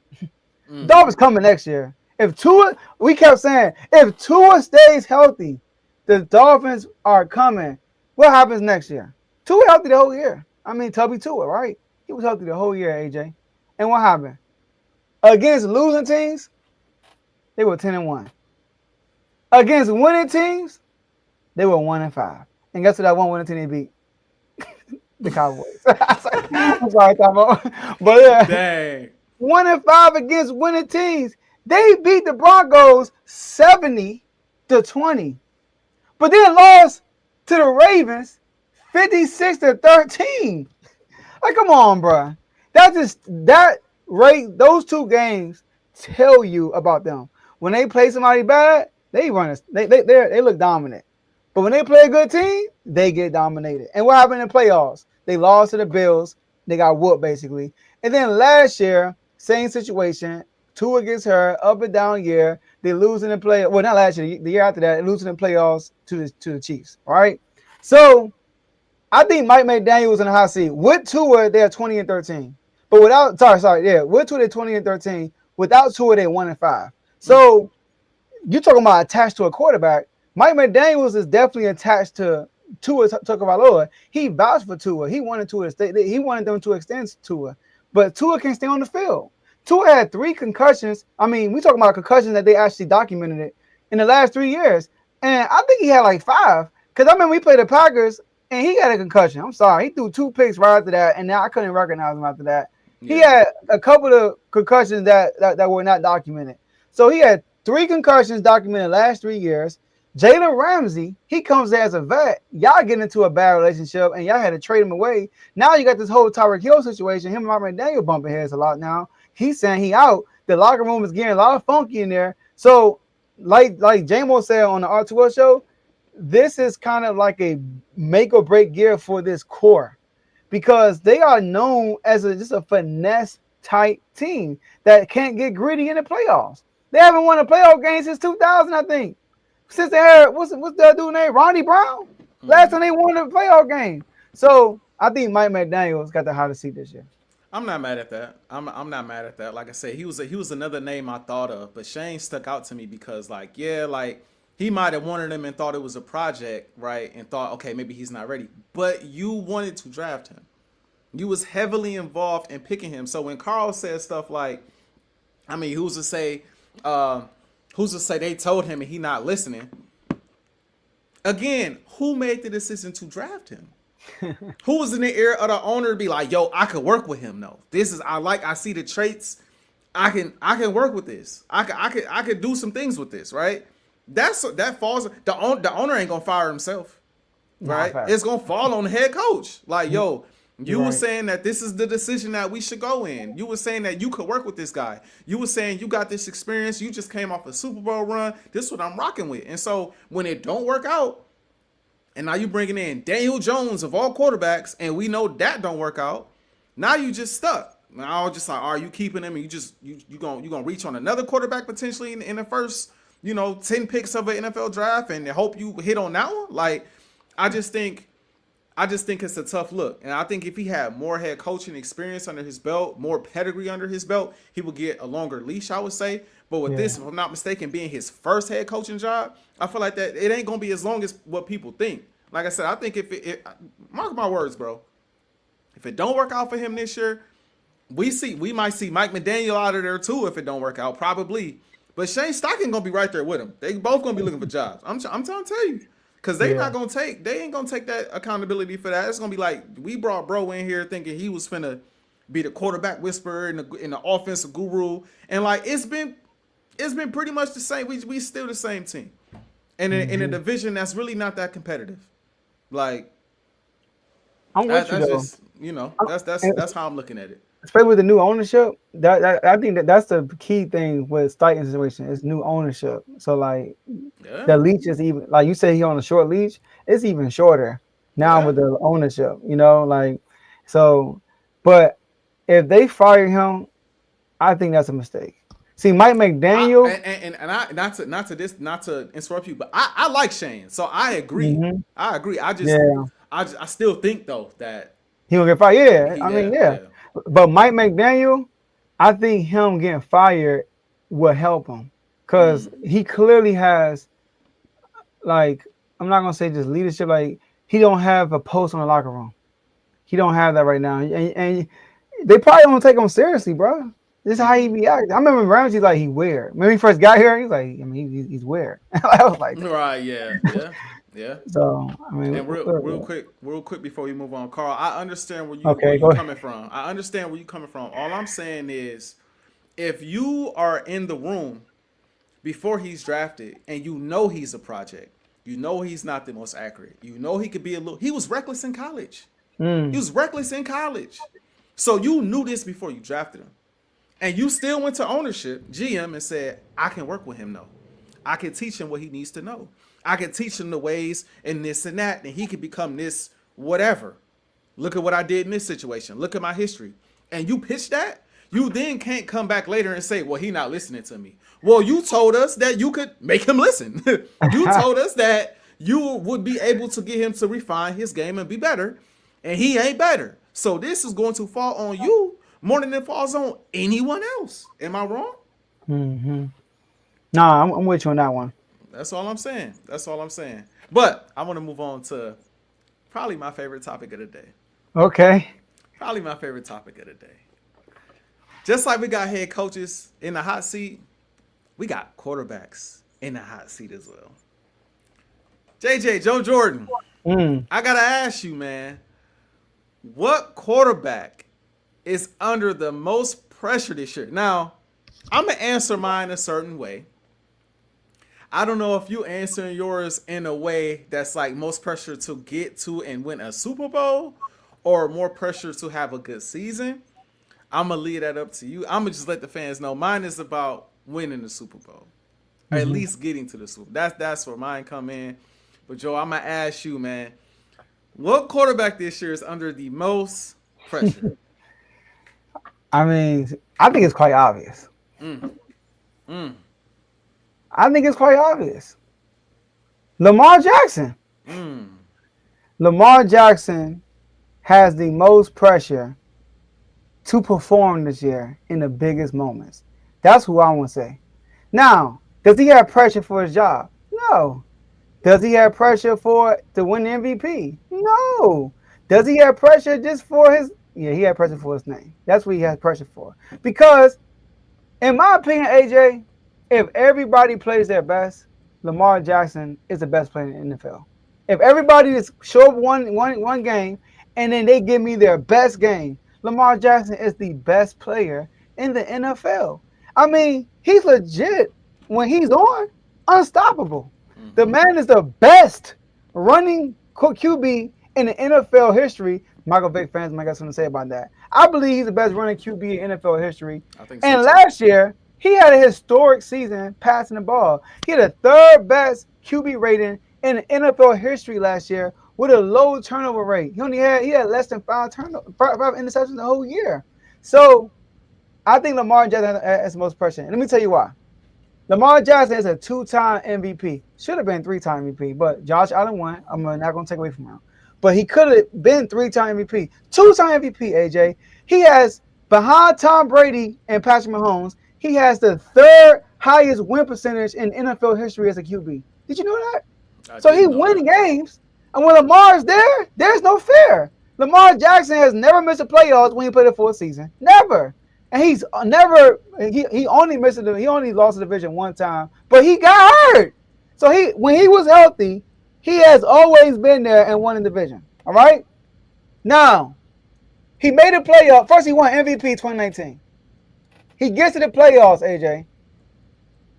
The Dolphins coming next year. If Tua, we kept saying, if Tua stays healthy, the Dolphins are coming. What happens next year? Tua healthy the whole year. I mean, Tubby Tua, right? He was healthy the whole year, AJ. And what happened? Against losing teams, they were 10-1. Against winning teams, they were 1-5. And guess what? That one winning team they beat the Cowboys. I'm sorry, Tom. But yeah, Dang. 1-5 against winning teams. They beat the Broncos 70-20, but then lost to the Ravens 56-13. Like, come on, bro. Those two games tell you about them. When they play somebody bad, they look dominant. But when they play a good team, they get dominated. And what happened in the playoffs? They lost to the Bills. They got whooped, basically. And then last year, same situation. Tua gets hurt, up and down year. They lose in the play. Well, not last year. The year after that, losing in the playoffs to the Chiefs. All right. So I think Mike McDaniel was in the hot seat. With Tua, they're 20-13. But without, with Tua, they're 20-13. Without Tua, they're 1-5. So you're talking about attached to a quarterback. Mike McDaniels is definitely attached to Tua Tagovailoa. He vouched for Tua. He wanted Tua to stay. He wanted them to extend Tua, but Tua can stay on the field. Tua had 3 concussions. I mean, we talking about concussions that they actually documented it in the last 3 years, and I think he had like 5. Because I remember we played the Packers and he got a concussion. I'm sorry, he threw 2 picks right after that, and now I couldn't recognize him after that. Yeah. He had a couple of concussions that were not documented. So he had 3 concussions documented last 3 years. Jalen Ramsey, he comes there as a vet. Y'all get into a bad relationship, and y'all had to trade him away. Now you got this whole Tyreek Hill situation. Him and Mike McDaniel bumping heads a lot now. He's saying he out. The locker room is getting a lot of funky in there. So, like J-Mo said on the R2L show, this is kind of like a make or break year for this core because they are known as just a finesse type team that can't get gritty in the playoffs. They haven't won a playoff game since 2000, I think. Since they had what's that dude name? Ronnie Brown? Last time they won a playoff game. So I think Mike McDaniel's got the hottest seat this year. I'm not mad at that. I'm not mad at that. Like I said, he was another name I thought of, but Shane stuck out to me because he might have wanted him and thought it was a project, right? And thought, okay, maybe he's not ready. But you wanted to draft him. You was heavily involved in picking him. So when Carl said stuff like, I mean, who's to say they told him and he not listening? Again, who made the decision to draft him? Who was in the ear of the owner to be like, yo, I could work with him though. I see the traits. I can work with this. I could do some things with this, right? That falls. The owner ain't gonna fire himself, right? It's gonna fall on the head coach. Like, yo, you were saying that this is the decision that we should go in. You were saying that you could work with this guy. You were saying you got this experience. You just came off a Super Bowl run. This is what I'm rocking with. And so when it don't work out, and now you bringing in Daniel Jones of all quarterbacks, and we know that don't work out. Now you just stuck. Now I was just like, are you keeping him? And you gonna reach on another quarterback potentially in the first 10 picks of an NFL draft and hope you hit on that one? Like, I just think it's a tough look. And I think if he had more head coaching experience under his belt, more pedigree under his belt, he would get a longer leash, I would say. But with this, if I'm not mistaken, being his first head coaching job, I feel like that it ain't going to be as long as what people think. Like I said, I think if it mark my words, bro, if it don't work out for him this year, we might see Mike McDaniel out of there too if it don't work out, probably. But Shane Steichen going to be right there with him. They both going to be looking for jobs. I'm trying to tell you. Because they ain't going to take that accountability for that. It's going to be like, we brought bro in here thinking he was finna be the quarterback whisperer and the offensive guru. And like, it's been pretty much the same. We still the same team. And in a division that's really not that competitive. Like, I'm with you, though. Just, that's how I'm looking at it. Especially with the new ownership, I think that's the key thing with Steichen's situation is new ownership. So like the leash is even, like you say, he on a short leash. It's even shorter now with the ownership. So. But if they fire him, I think that's a mistake. See, Mike McDaniel, I not to interrupt you, but I like Shane, so I agree. Mm-hmm. I agree. I still think though that he will get fired. Yeah. But Mike McDaniel, I think him getting fired will help him because he clearly has, like, I'm not gonna say just leadership. Like, he don't have a post on the locker room. He don't have that right now. And They probably don't take him seriously, bro. This is how he be acting. I remember Ramsey like he weird. When he first got here, he's like, I mean, he's weird. I was like, Right, yeah, yeah, yeah. so I mean, And real quick before we move on, Carl, I understand where okay, you coming from. I understand where you coming from. All I'm saying is, if you are in the room before he's drafted and you know he's a project, you know he's not the most accurate, you know he could be a little. He was reckless in college. He was reckless in college, so you knew this before you drafted him, and you still went to ownership, GM, and said, "I can work with him though. I can teach him what he needs to know. I can teach him the ways and this and that, and he can become this whatever. Look at what I did in this situation. Look at my history." And you pitch that, you then can't come back later and say, "Well, he not listening to me." Well, you told us that you could make him listen. You told us that you would be able to get him to refine his game and be better, and he ain't better. So this is going to fall on you more than it falls on anyone else. Am I wrong? Mm-hmm. Nah, I'm with you on that one. That's all I'm saying. That's all I'm saying. But I want to move on to probably my favorite topic of the day. Okay. Probably my favorite topic of the day. Just like we got head coaches in the hot seat, we got quarterbacks in the hot seat as well. Joe Jordan, I got to ask you, man, what quarterback is under the most pressure this year? Now, I'm going to answer mine a certain way. I don't know if you answering yours in a way that's like most pressure to get to and win a Super Bowl or more pressure to have a good season. I'm going to leave that up to you. I'm going to just let the fans know. Mine is about winning the Super Bowl. Or at least getting to the Super Bowl. That's where mine come in. But, Joe, I'm going to ask you, man, what quarterback this year is under the most pressure? I mean, I think it's quite obvious. I think it's quite obvious. Lamar Jackson. Lamar Jackson has the most pressure to perform this year in the biggest moments. That's who I want to say. Now, does he have pressure for his job? No. Does he have pressure to win the MVP? No. Does he have pressure just for his? Yeah, he had pressure for his name. That's what he has pressure for. Because, in my opinion, AJ, if everybody plays their best, Lamar Jackson is the best player in the NFL. If everybody just show up one game and then they give me their best game, Lamar Jackson is the best player in the NFL. I mean, he's legit when he's on, unstoppable. The man is the best running QB in the NFL history. Michael Vick fans might got something to say about that. I believe he's the best running QB in NFL history. I think so. And last year, he had a historic season passing the ball. He had the third best QB rating in NFL history last year with a low turnover rate. He had less than five interceptions the whole year. So I think Lamar Jackson has the most pressure. And let me tell you why. Lamar Jackson is a 2-time MVP. Should have been 3-time MVP, but Josh Allen won. I'm not going to take away from him. But he could have been 3-time MVP. 2-time MVP, AJ. He has, behind Tom Brady and Patrick Mahomes, he has the third highest win percentage in NFL history as a QB. Did you know that? So he's winning games. And when Lamar's there, there's no fear. Lamar Jackson has never missed a playoffs when he played a full season. Never. And he's never he only lost the division one time, but he got hurt. So when he was healthy, he has always been there and won the division. All right? Now, he made a playoff. First, he won MVP 2019. He gets to the playoffs, AJ.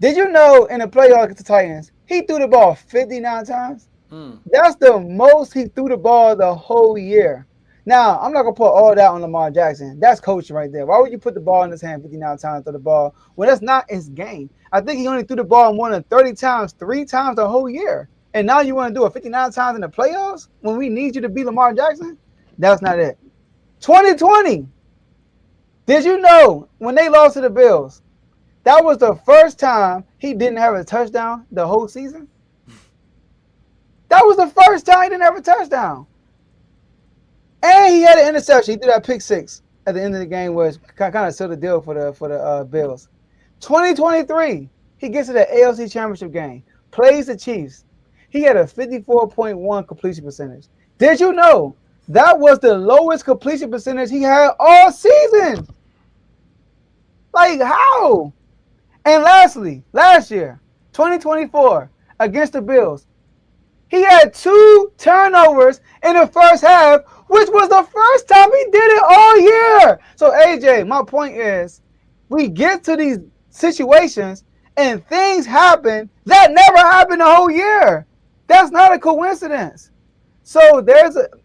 Did you know in the playoffs against the Titans, he threw the ball 59 times? That's the most he threw the ball the whole year. Now, I'm not going to put all that on Lamar Jackson. That's coaching right there. Why would you put the ball in his hand 59 times through the ball when that's not his game? I think he only threw the ball more than 30 times, 3 times the whole year. And now you want to do it 59 times in the playoffs when we need you to be Lamar Jackson? That's not it. 2020. Did you know when they lost to the Bills, that was the first time he didn't have a touchdown the whole season? That was the first time he didn't have a touchdown. And he had an interception. He threw that pick six at the end of the game, which kind of sealed the deal for the Bills. 2023, he gets to the AFC Championship game, plays the Chiefs. He had a 54.1 completion percentage. Did you know That was the lowest completion percentage he had all season. Like, how? And lastly, last year, 2024, against the Bills, he had 2 turnovers in the first half, which was the first time he did it all year. So, AJ, my point is, we get to these situations and things happen that never happened the whole year. That's not a coincidence. So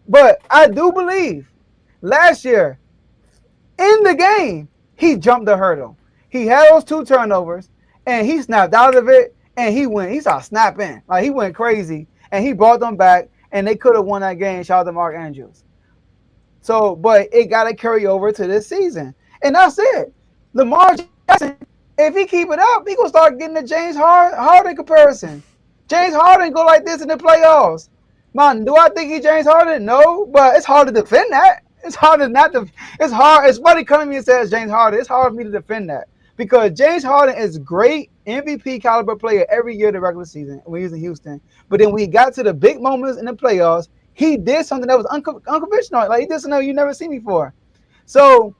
but I do believe last year in the game, he jumped the hurdle. He had those 2 turnovers and he snapped out of it and he started snapping. Like, he went crazy and he brought them back and they could have won that game. Shout out to Mark Andrews. So, but it got to carry over to this season. And that's it. Lamar Jackson, if he keep it up, he going to start getting the James Harden comparison. James Harden go like this in the playoffs. Man, do I think he's James Harden? No, but it's hard to defend that. It's hard to not to. It's hard. It's funny coming to me and says James Harden. It's hard for me to defend that because James Harden is great MVP caliber player every year in the regular season when he was in Houston. But then when he got to the big moments in the playoffs, he did something that was unconventional. Like, he did something you never seen before. So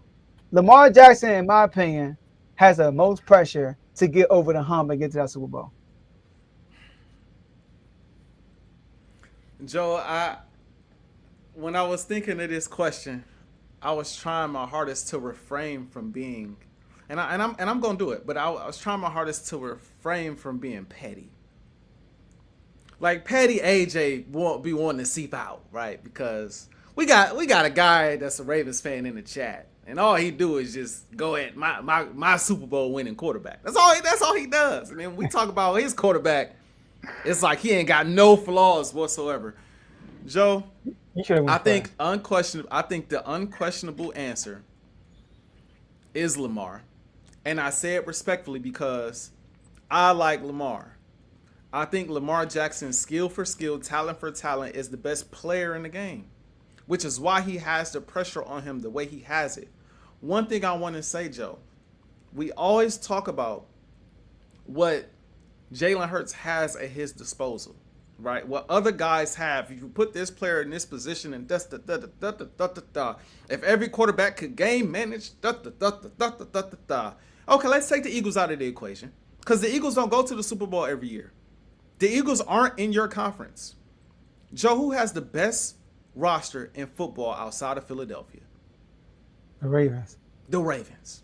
Lamar Jackson, in my opinion, has the most pressure to get over the hump and get to that Super Bowl. Joe, when I was thinking of this question, I was trying my hardest to refrain from being, and I'm gonna do it, but I was trying my hardest to refrain from being petty. Like, petty AJ won't be wanting to seep out, right? Because we got a guy that's a Ravens fan in the chat, and all he do is just go at my Super Bowl winning quarterback. That's all he does. And then we talk about his quarterback. It's like he ain't got no flaws whatsoever. Joe, I think the unquestionable answer is Lamar. And I say it respectfully because I like Lamar. I think Lamar Jackson, skill for skill, talent for talent, is the best player in the game, which is why he has the pressure on him the way he has it. One thing I want to say, Joe, we always talk about what Jalen Hurts has at his disposal, right? What other guys have. If you put this player in this position and if every quarterback could game manage, Okay, let's take the Eagles out of the equation because the Eagles don't go to the Super Bowl every year. The Eagles aren't in your conference. Joe, who has the best roster in football outside of Philadelphia? The Ravens. The Ravens.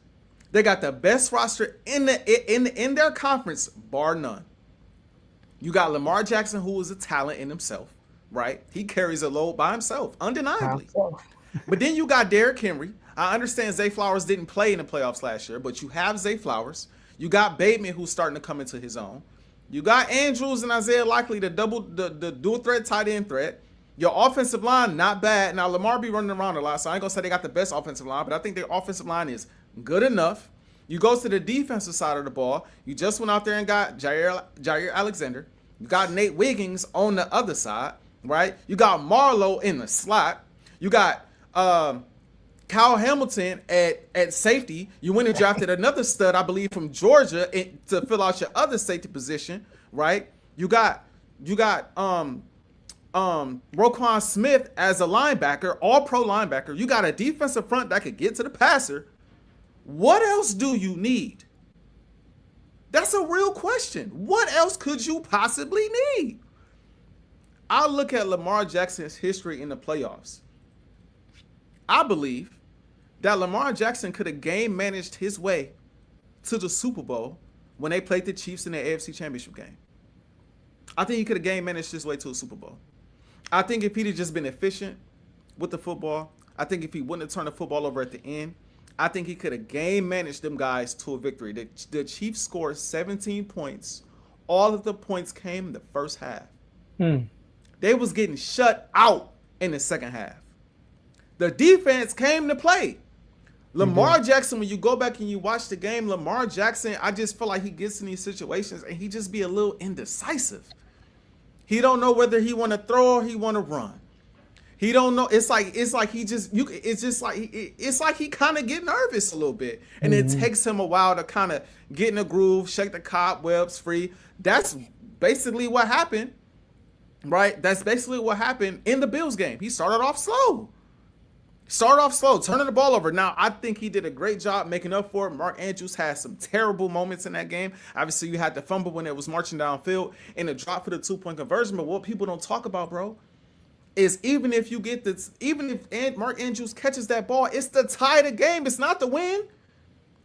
They got the best roster in their conference, bar none. You got Lamar Jackson, who is a talent in himself, right? He carries a load by himself, undeniably. But then you got Derrick Henry. I understand Zay Flowers didn't play in the playoffs last year, but you have Zay Flowers. You got Bateman, who's starting to come into his own. You got Andrews and Isaiah Likely, the dual threat tight end threat. Your offensive line, not bad. Now, Lamar be running around a lot, so I ain't going to say they got the best offensive line, but I think their offensive line is good enough. You go to the defensive side of the ball. You just went out there and got Jair Alexander. You got Nate Wiggins on the other side, right? You got Marlowe in the slot. You got Kyle Hamilton at safety. You went and drafted another stud, I believe, from Georgia to fill out your other safety position, right? You got Roquan Smith as a linebacker, all-pro linebacker. You got a defensive front that could get to the passer. What else do you need? That's a real question. What else could you possibly need? I look at Lamar Jackson's history in the playoffs. I believe that Lamar Jackson could have game managed his way to the Super Bowl when they played the Chiefs in the AFC Championship game. I think he could have game managed his way to a Super Bowl. I think if he'd have just been efficient with the football, I think if he wouldn't have turned the football over at the end, I think he could have game managed them guys to a victory. The Chiefs scored 17 points. All of the points came in the first half. They was getting shut out in the second half. The defense came to play. Lamar Jackson, when you go back and you watch the game, Lamar Jackson, I just feel like he gets in these situations and he just be a little indecisive. He don't know whether he want to throw or he want to run. He don't know. It's like he kind of get nervous a little bit, and it takes him a while to kind of get in a groove, shake the cobwebs free. That's basically what happened right? That's basically what happened in the Bills game. He started off slow, turning the ball over. Now, I think he did a great job making up for it. Mark Andrews had some terrible moments in that game. Obviously, you had the fumble when it was marching downfield and the drop for the 2-point conversion. But what people don't talk about, bro, is even if Mark Andrews catches that ball, it's to tie the game. It's not the win.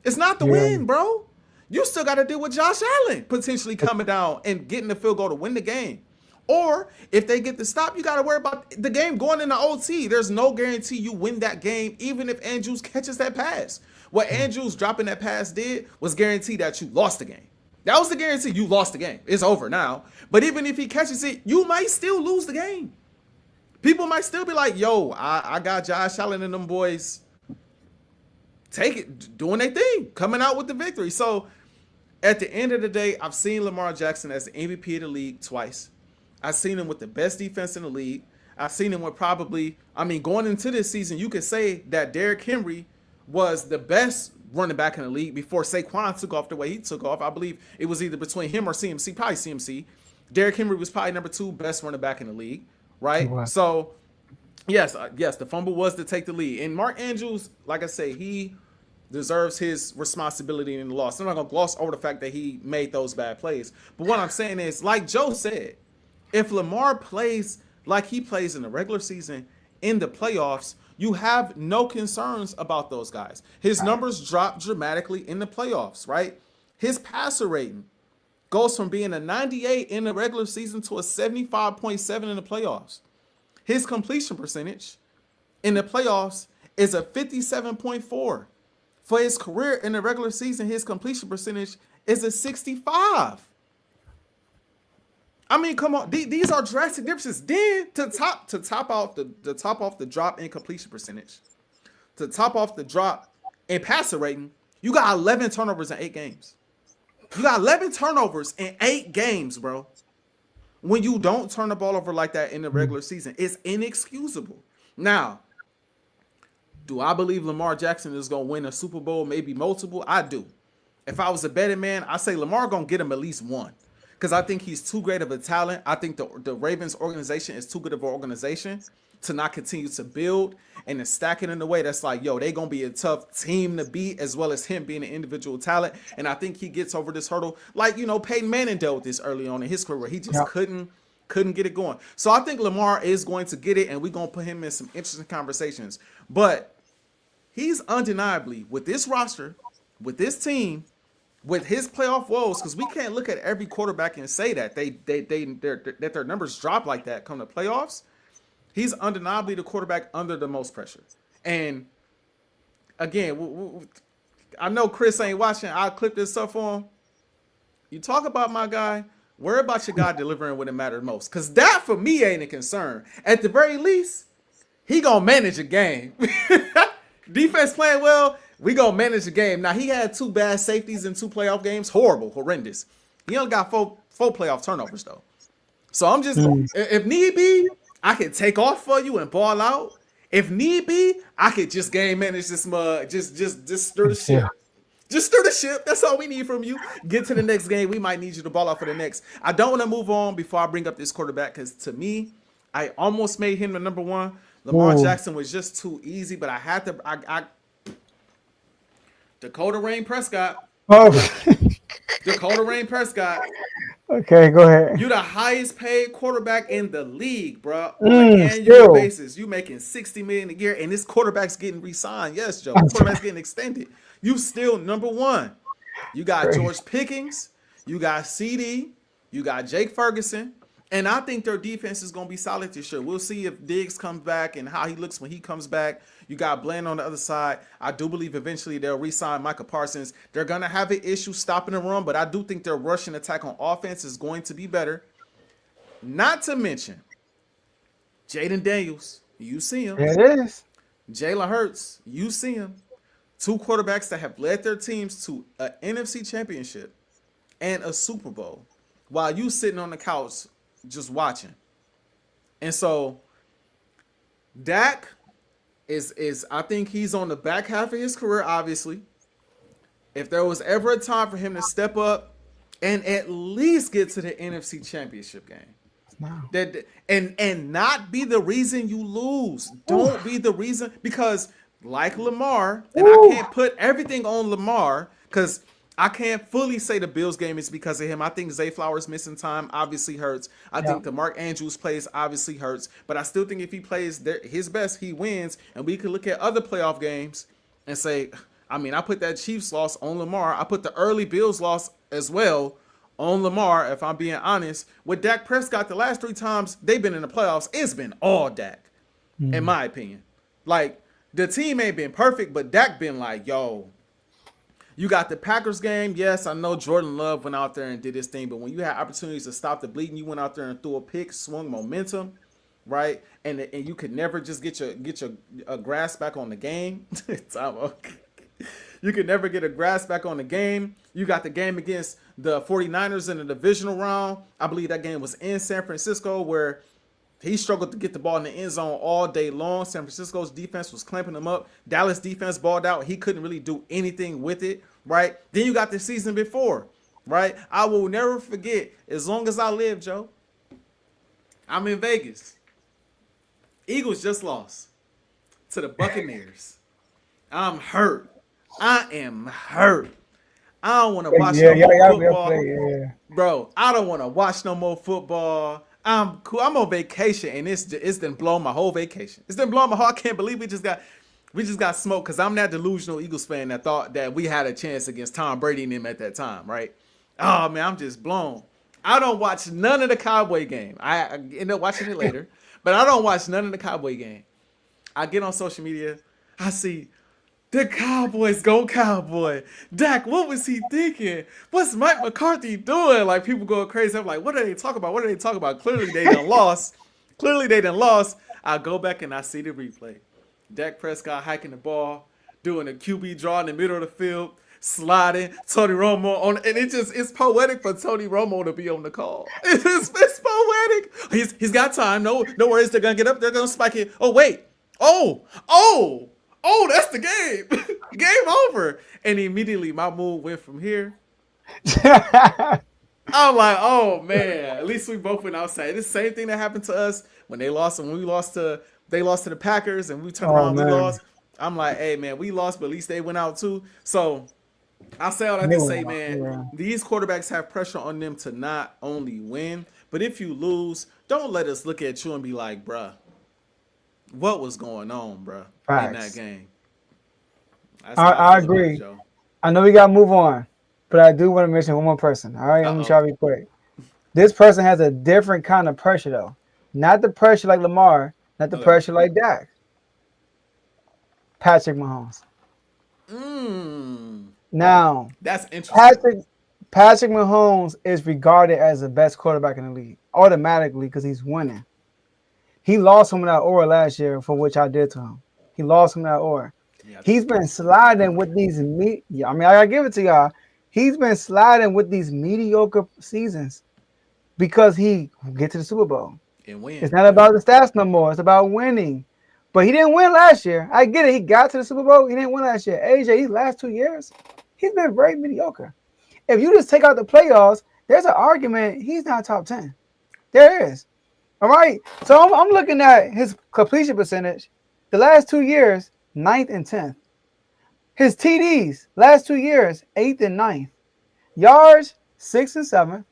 It's not the win, bro. You still got to deal with Josh Allen potentially coming down and getting the field goal to win the game. Or if they get the stop, you got to worry about the game going into OT. There's no guarantee you win that game, even if Andrews catches that pass. What Andrews dropping that pass did was guarantee that you lost the game. That was the guarantee. You lost the game. It's over now. But even if he catches it, you might still lose the game. People might still be like, yo, I got Josh Allen and them boys take it, doing their thing, coming out with the victory. So at the end of the day, I've seen Lamar Jackson as the MVP of the league twice. I've seen him with the best defense in the league. I've seen him with going into this season, you could say that Derrick Henry was the best running back in the league before Saquon took off the way he took off. I believe it was either between him or CMC, probably CMC. Derrick Henry was probably number 2 best running back in the league, right? Wow. So, yes, the fumble was to take the lead. And Mark Andrews, like I say, he deserves his responsibility in the loss. I'm not going to gloss over the fact that he made those bad plays. But what I'm saying is, like Joe said, if Lamar plays like he plays in the regular season, in the playoffs, you have no concerns about those guys. His numbers drop dramatically in the playoffs, right? His passer rating goes from being a 98 in the regular season to a 75.7 in the playoffs. His completion percentage in the playoffs is a 57.4. For his career in the regular season, his completion percentage is a 65. I mean, come on, these are drastic differences. Then to top off the drop in completion percentage, to top off the drop in passer rating, you got 11 turnovers in 8 games. You got 11 turnovers in 8 games, bro. When you don't turn the ball over like that in the regular season, it's inexcusable. Now, do I believe Lamar Jackson is going to win a Super Bowl, maybe multiple? I do. If I was a betting man, I say Lamar going to get him at least one. Because I think he's too great of a talent. I think the Ravens organization is too good of an organization to not continue to build and to stack it in a way that's like, yo, they going to be a tough team to beat, as well as him being an individual talent. And I think he gets over this hurdle. Like, Peyton Manning dealt with this early on in his career where he just couldn't get it going. So I think Lamar is going to get it, and we're going to put him in some interesting conversations. But he's undeniably, with this roster, with this team, with his playoff woes, because we can't look at every quarterback and say that their numbers drop like that come to playoffs. He's undeniably the quarterback under the most pressure. And again, I know Chris ain't watching. I'll clip this up for him. You talk about my guy, worry about your guy delivering when it matters most, because that for me ain't a concern. At the very least, he gonna manage a game. Defense playing well, we gonna manage the game. Now, he had 2 bad safeties in 2 playoff games. Horrendous. He only got four playoff turnovers, though. So I'm just, if need be, I could take off for you and ball out. If need be, I could just game manage this mud. Just stir the ship. Just stir the ship. That's all we need from you. Get to the next game. We might need you to ball out for the next. I don't want to move on before I bring up this quarterback, because to me, I almost made him the number 1. Lamar Jackson was just too easy, but I had to. Dakota Rain Prescott. Dakota Rain Prescott. Okay, go ahead. You the highest paid quarterback in the league, bro. On an annual basis, you making $60 million a year, and this quarterback's getting re-signed. Yes, Joe. This quarterback's getting extended. You still number 1. You got George Pickens. You got CD. You got Jake Ferguson. And I think their defense is going to be solid this year. We'll see if Diggs comes back and how he looks when he comes back. You got Bland on the other side. I do believe eventually they'll re-sign Micah Parsons. They're going to have an issue stopping the run, but I do think their rushing attack on offense is going to be better. Not to mention Jaden Daniels. You see him. There it is. Jalen Hurts. You see him. 2 quarterbacks that have led their teams to an NFC championship and a Super Bowl while you sitting on the couch just watching. And so Dak is I think he's on the back half of his career, obviously. If there was ever a time for him to step up and at least get to the NFC championship game, Wow. That and not be the reason you lose. Don't be the reason, because like Lamar, and I Woo. can't put everything on Lamar because I can't fully say the Bills game is because of him. I think Zay Flowers missing time obviously hurts. I Yeah. think the Mark Andrews plays obviously hurts. But I still think if he plays his best, he wins. And we could look at other playoff games and say, I mean, I put that Chiefs loss on Lamar. I put the early Bills loss as well on Lamar, if I'm being honest. With Dak Prescott, the last 3 times they've been in the playoffs, it's been all Dak, in my opinion. Like, the team ain't been perfect, but Dak been like, yo, you got the Packers game. Yes, I know Jordan Love went out there and did his thing, but when you had opportunities to stop the bleeding, you went out there and threw a pick, swung momentum, right? And you could never just get your grasp back on the game. You could never get a grasp back on the game. You got the game against the 49ers in the divisional round. I believe that game was in San Francisco, where he struggled to get the ball in the end zone all day long. San Francisco's defense was clamping him up. Dallas defense balled out. He couldn't really do anything with it, right? Then you got the season before, right? I will never forget, as long as I live, Joe, I'm in Vegas. Eagles just lost to the Buccaneers. I'm hurt. I am hurt. I don't want to watch no more football. Bro, I don't want to watch no more football. I'm cool. I'm on vacation, and it's done blown my whole vacation. It's done blown my whole. I can't believe we just got smoked, because I'm that delusional Eagles fan that thought that we had a chance against Tom Brady and him at that time, right? Oh man, I'm just blown. I don't watch none of the Cowboy game. I end up watching it later, but I don't watch none of the Cowboy game. I get on social media, I see the Cowboys go Cowboy. Dak, what was he thinking? What's Mike McCarthy doing? Like, people going crazy. I'm like, what are they talking about? What are they talking about? Clearly they done lost. I go back and I see the replay. Dak Prescott hiking the ball, doing a QB draw in the middle of the field, sliding, Tony Romo on, and it's poetic for Tony Romo to be on the call. It's poetic. He's got time. No worries. They're gonna get up. They're gonna spike it. Oh wait. Oh, that's the game. Game over. And immediately my mood went from here. I'm like, oh man, at least we both went outside. It's the same thing that happened to us when they lost, and when they lost to the Packers, and we turned around, we lost. I'm like, hey man, we lost, but at least they went out too. So I say all that to say, man, these quarterbacks have pressure on them to not only win, but if you lose, don't let us look at you and be like, bruh, what was going on, bruh, in that game? I agree. I know we got to move on, but I do want to mention one more person. All right, I'm going to try to be quick. This person has a different kind of pressure, though. Not the pressure like Lamar, not the pressure like Dak. Patrick Mahomes. Now, that's interesting. Patrick Mahomes is regarded as the best quarterback in the league automatically because he's winning. He lost some of that aura last year for which I did to him. He lost some of that aura. Yeah, he's been sliding with these I mean, I gotta give it to y'all. He's been sliding with these mediocre seasons because he get to the Super Bowl and win. It's not about the stats no more. It's about winning. But he didn't win last year. I get it. He got to the Super Bowl. He didn't win last year. AJ, these last 2 years, he's been very mediocre. If you just take out the playoffs, there's an argument he's not top 10. There is. All right. So I'm looking at his completion percentage. The last 2 years, 9th and 10th. His TDs, last 2 years, 8th and 9th. Yards, 6th and 7th.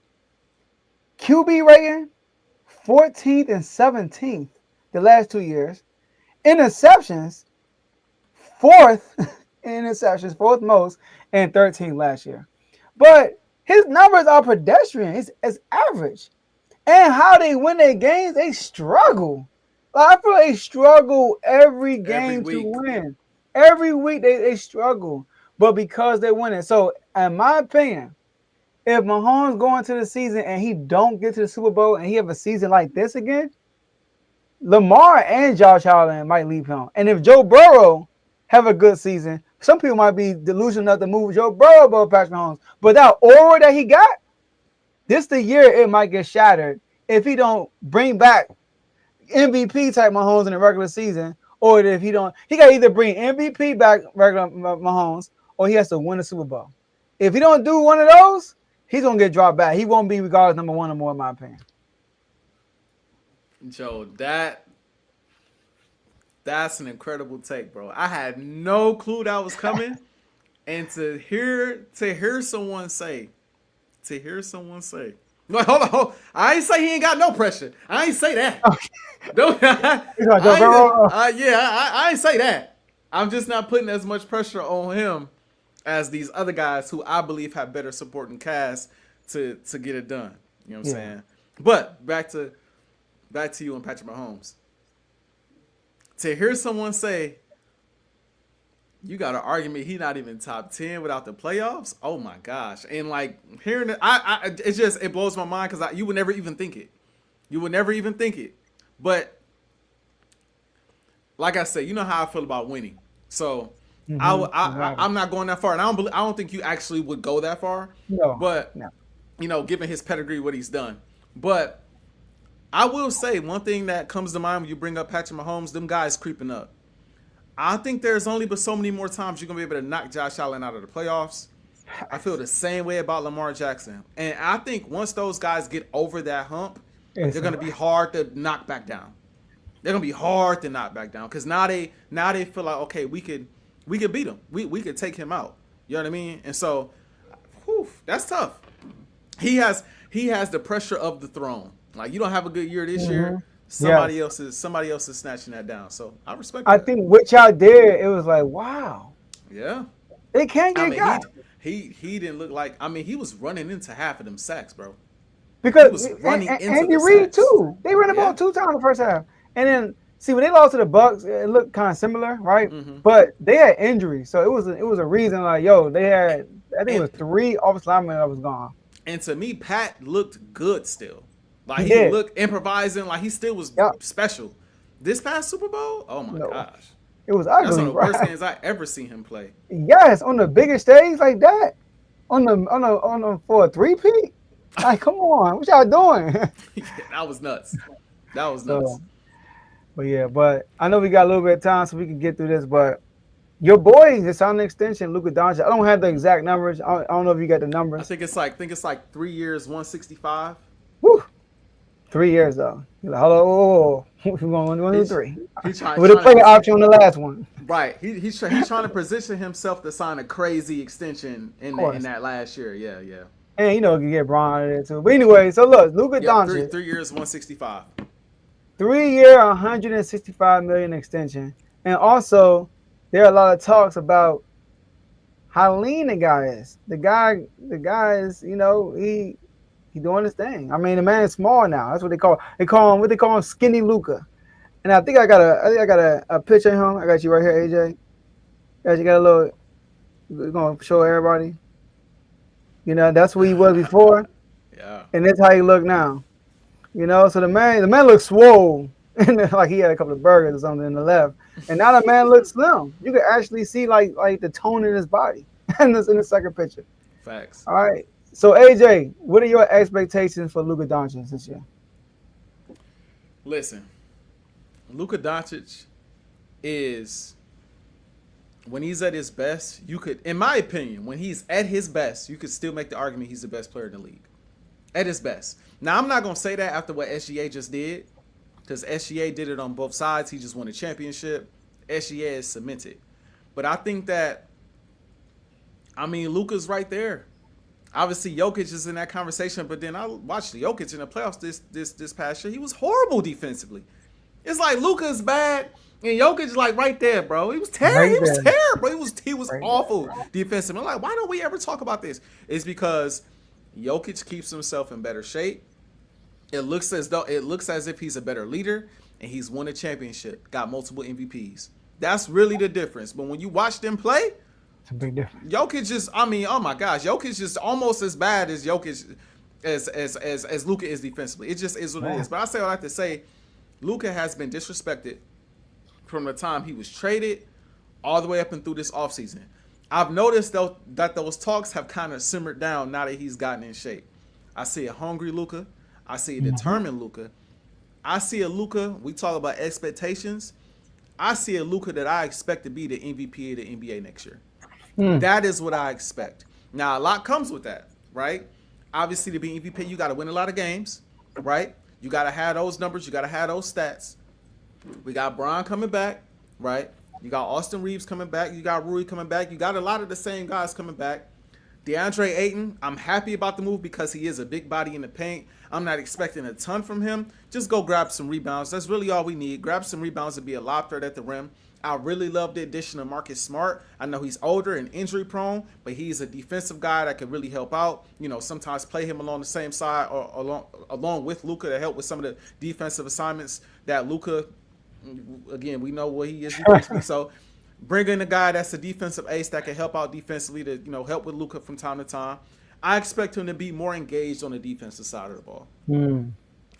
QB rating, 14th and 17th the last 2 years. Interceptions, 4th in interceptions, 4th most, and 13th last year. But his numbers are pedestrian. It's average. And how they win their games, they struggle. I feel like they struggle every game to win. Every week they struggle. But because they win it. So, in my opinion, if Mahomes go into the season and he don't get to the Super Bowl and he have a season like this again, Lamar and Josh Allen might leave him. And if Joe Burrow have a good season, some people might be delusional enough to move Joe Burrow above Patrick Mahomes. But that aura that he got, this the year it might get shattered if he don't bring back MVP type Mahomes in the regular season, or if he don't, he got to either bring MVP back regular Mahomes, or he has to win the Super Bowl. If he don't do one of those, he's gonna get dropped back. He won't be regarded as number one or more, in my opinion. Joe, that's an incredible take, bro. I had no clue that was coming, and to hear someone say, no, hold on, I ain't say he ain't got no pressure. I ain't say that. Don't, I ain't say that. I'm just not putting as much pressure on him as these other guys who I believe have better supporting cast to get it done. You know what I'm saying? But back to you and Patrick Mahomes. To hear someone say, you got an argument he not even top 10 without the playoffs? Oh my gosh. And like hearing it, it blows my mind because you would never even think it. You would never even think it. But like I said, you know how I feel about winning. So I'm not going that far. And I don't think you actually would go that far. No. But, given his pedigree, what he's done. But I will say one thing that comes to mind when you bring up Patrick Mahomes, them guys creeping up. I think there's only but so many more times you're going to be able to knock Josh Allen out of the playoffs. I feel the same way about Lamar Jackson. And I think once those guys get over that hump, they're going to be hard to knock back down. They're going to be hard to knock back down because now they feel like, okay, we could beat him. We could take him out. You know what I mean? And so, that's tough. He has the pressure of the throne. Like, you don't have a good year this year. Somebody else is snatching that down. So I respect that. I think what y'all did, it was like, wow. Yeah. They can't get got. He didn't look like, he was running into half of them sacks, bro. Because Andy Reid too. They ran the ball 2 times in the first half. And then see when they lost to the Bucks, it looked kind of similar, right? But they had injuries. So it was a reason like, they had I think it was 3 offensive linemen that was gone. And to me, Pat looked good still. Like he looked improvising, like he still was special. This past Super Bowl, oh my gosh, it was ugly. That's one of the worst games I ever seen him play. Yes, on the biggest stage like that, on the for a 3-peat. Like, come on, what y'all doing? That was nuts. That was nuts. But I know we got a little bit of time, so we can get through this. But your boy is on the extension, Luka Doncic. I don't have the exact numbers. I don't know if you got the numbers. I think it's like 3 years, 165. Woo. 3 years though. You're like, hello, we're going 1, 2, 3. With a player option on the last one. Right. He's trying to position himself to sign a crazy extension in that last year. Yeah. And you can get Braun out of there too. But anyway, so look, Luka Doncic. 3 years, 165. 3-year, $165 million extension. And also, there are a lot of talks about how lean the guy is. The guy is, he doing his thing. I mean, the man is small now. That's what they call him skinny Luka. And I think I got a picture of him. I got you right here, AJ. You got a little. We're gonna show everybody. That's who he was before. Yeah. And that's how he look now. So the man looks swole. And like he had a couple of burgers or something in the left. And now the man looks slim. You can actually see like the tone in his body in the second picture. Facts. All right. So AJ, what are your expectations for Luka Doncic this year? Listen, Luka Doncic is, when he's at his best, you could, in my opinion, when he's at his best, you could still make the argument he's the best player in the league. At his best. Now, I'm not going to say that after what SGA just did, because SGA did it on both sides. He just won a championship. SGA is cemented. But I think that, Luka's right there. Obviously, Jokic is in that conversation, but then I watched Jokic in the playoffs this past year. He was horrible defensively. It's like Luka's bad, and Jokic like right there, bro. He was terrible. He was terrible. He was awful defensively. I'm like, why don't we ever talk about this? It's because Jokic keeps himself in better shape. It looks as if he's a better leader, and he's won a championship, got multiple MVPs. That's really the difference. But when you watch them play, it's a big difference. Jokic is, oh my gosh, Jokic is almost as bad as Jokic as Luka is defensively. It just is what it is. But I say what I have to say, Luka has been disrespected from the time he was traded all the way up and through this offseason. I've noticed though that those talks have kind of simmered down now that he's gotten in shape. I see a hungry Luka. I see a determined Luka. I see a Luka, we talk about expectations. I see a Luka that I expect to be the MVP of the NBA next year. That is what I expect. Now, a lot comes with that, right? Obviously, to be MVP, you got to win a lot of games, right? You got to have those numbers. You got to have those stats. We got Bron coming back, right? You got Austin Reeves coming back. You got Rui coming back. You got a lot of the same guys coming back. DeAndre Ayton, I'm happy about the move because he is a big body in the paint. I'm not expecting a ton from him. Just go grab some rebounds. That's really all we need. Grab some rebounds and be a lob threat at the rim. I really love the addition of Marcus Smart. I know he's older and injury prone, but he's a defensive guy that can really help out. You know, sometimes play him along the same side or along with Luka to help with some of the defensive assignments that Luka, again, we know what he is defensively. So bring in a guy that's a defensive ace that can help out defensively to, you know, help with Luka from time to time. I expect him to be more engaged on the defensive side of the ball.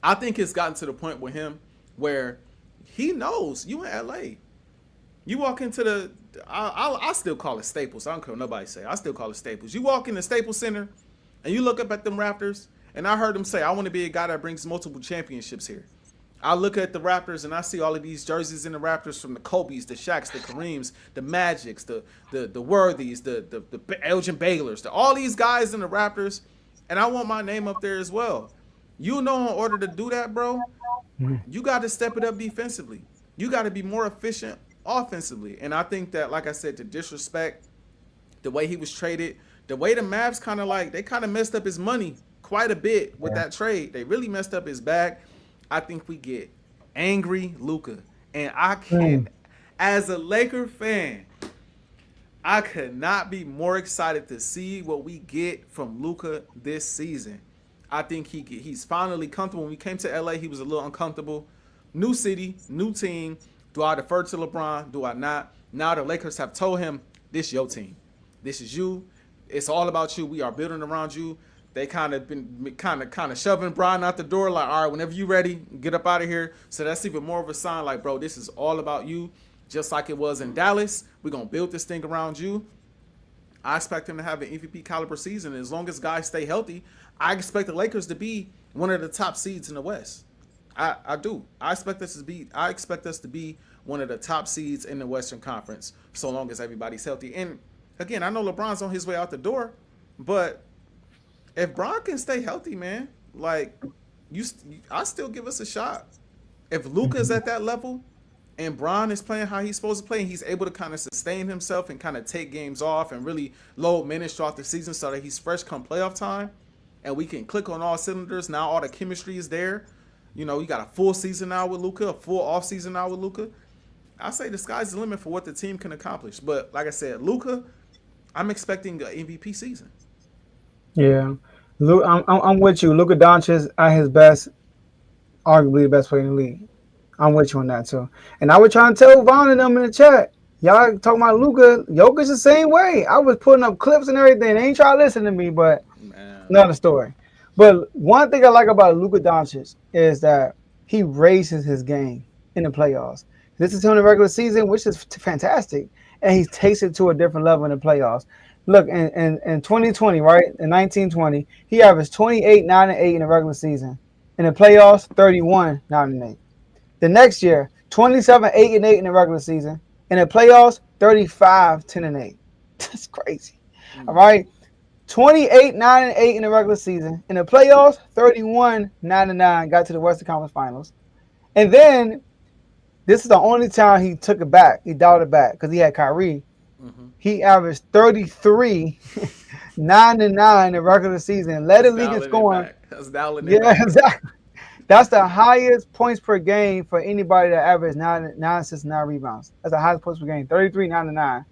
I think it's gotten to the point with him where he knows you in LA. You walk into the, I still call it Staples. I don't care what nobody say. I still call it Staples. You walk in the Staples Center and you look up at them Raptors, and I heard them say, I want to be a guy that brings multiple championships here. I look at the Raptors and I see all of these jerseys in the Raptors from the Kobe's, the Shaqs, the Kareems, the Magics, the Worthies, the Elgin Baylors, all these guys in the Raptors, and I want my name up there as well. You know, in order to do that, bro, you got to step it up defensively. You got to be more efficient offensively. And I think that, like I said, the disrespect, the way he was traded, the way the Mavs kind of messed up his money quite a bit with that trade. They really messed up his bag. I think we get angry Luka. And I can't, as a Laker fan, I could not be more excited to see what we get from Luka this season. I think he's finally comfortable. When we came to LA, he was a little uncomfortable. New city, new team. Do I defer to LeBron? Do I not? Now the Lakers have told him, this is your team. This is you. It's all about you. We are building around you. They kind of been kind of shoving Bron out the door, like, all right, whenever you ready, get up out of here. So that's even more of a sign, like, bro, this is all about you, just like it was in Dallas. We're going to build this thing around you. I expect him to have an MVP caliber season. As long as guys stay healthy, I expect the Lakers to be one of the top seeds in the West. I do. I expect us to be one of the top seeds in the Western Conference, so long as everybody's healthy. And again, I know LeBron's on his way out the door, but if Bron can stay healthy, man, like I still give us a shot. If Luka's at that level and Bron is playing how he's supposed to play and he's able to kind of sustain himself and kind of take games off and really load minutes throughout the season so that he's fresh come playoff time and we can click on all cylinders, now all the chemistry is there. You know, you got a full season now with Luka, a full off season now with Luka. I say the sky's the limit for what the team can accomplish. But like I said, Luka, I'm expecting an MVP season. Yeah, I'm with you. Luka Doncic at his best, arguably the best player in the league. I'm with you on that too. And I was trying to tell Vaughn and them in the chat, y'all talking about Luka, Jokic the same way. I was putting up clips and everything. They ain't trying to listen to me, but another story. But one thing I like about Luka Doncic is that he raises his game in the playoffs. This is him in the regular season, which is fantastic. And he takes it to a different level in the playoffs. Look, in 2020, right, in 1920, he averaged 28, 9, and 8 in the regular season. In the playoffs, 31, 9, and 8. The next year, 27, 8, and 8 in the regular season. In the playoffs, 35, 10, and 8. That's crazy. All right. 28, 9, and 8 in the regular season. In the playoffs, 31, 9, and 9, got to the Western Conference Finals. And then this is the only time he took it back. He dialed it back because he had Kyrie. He averaged 33, 9 and 9 in the regular season. Led the league in scoring. That's dialing it back. Exactly. That's the highest points per game for anybody that averaged 9 assists, 9 rebounds. That's the highest points per game. 33, 9 and 9.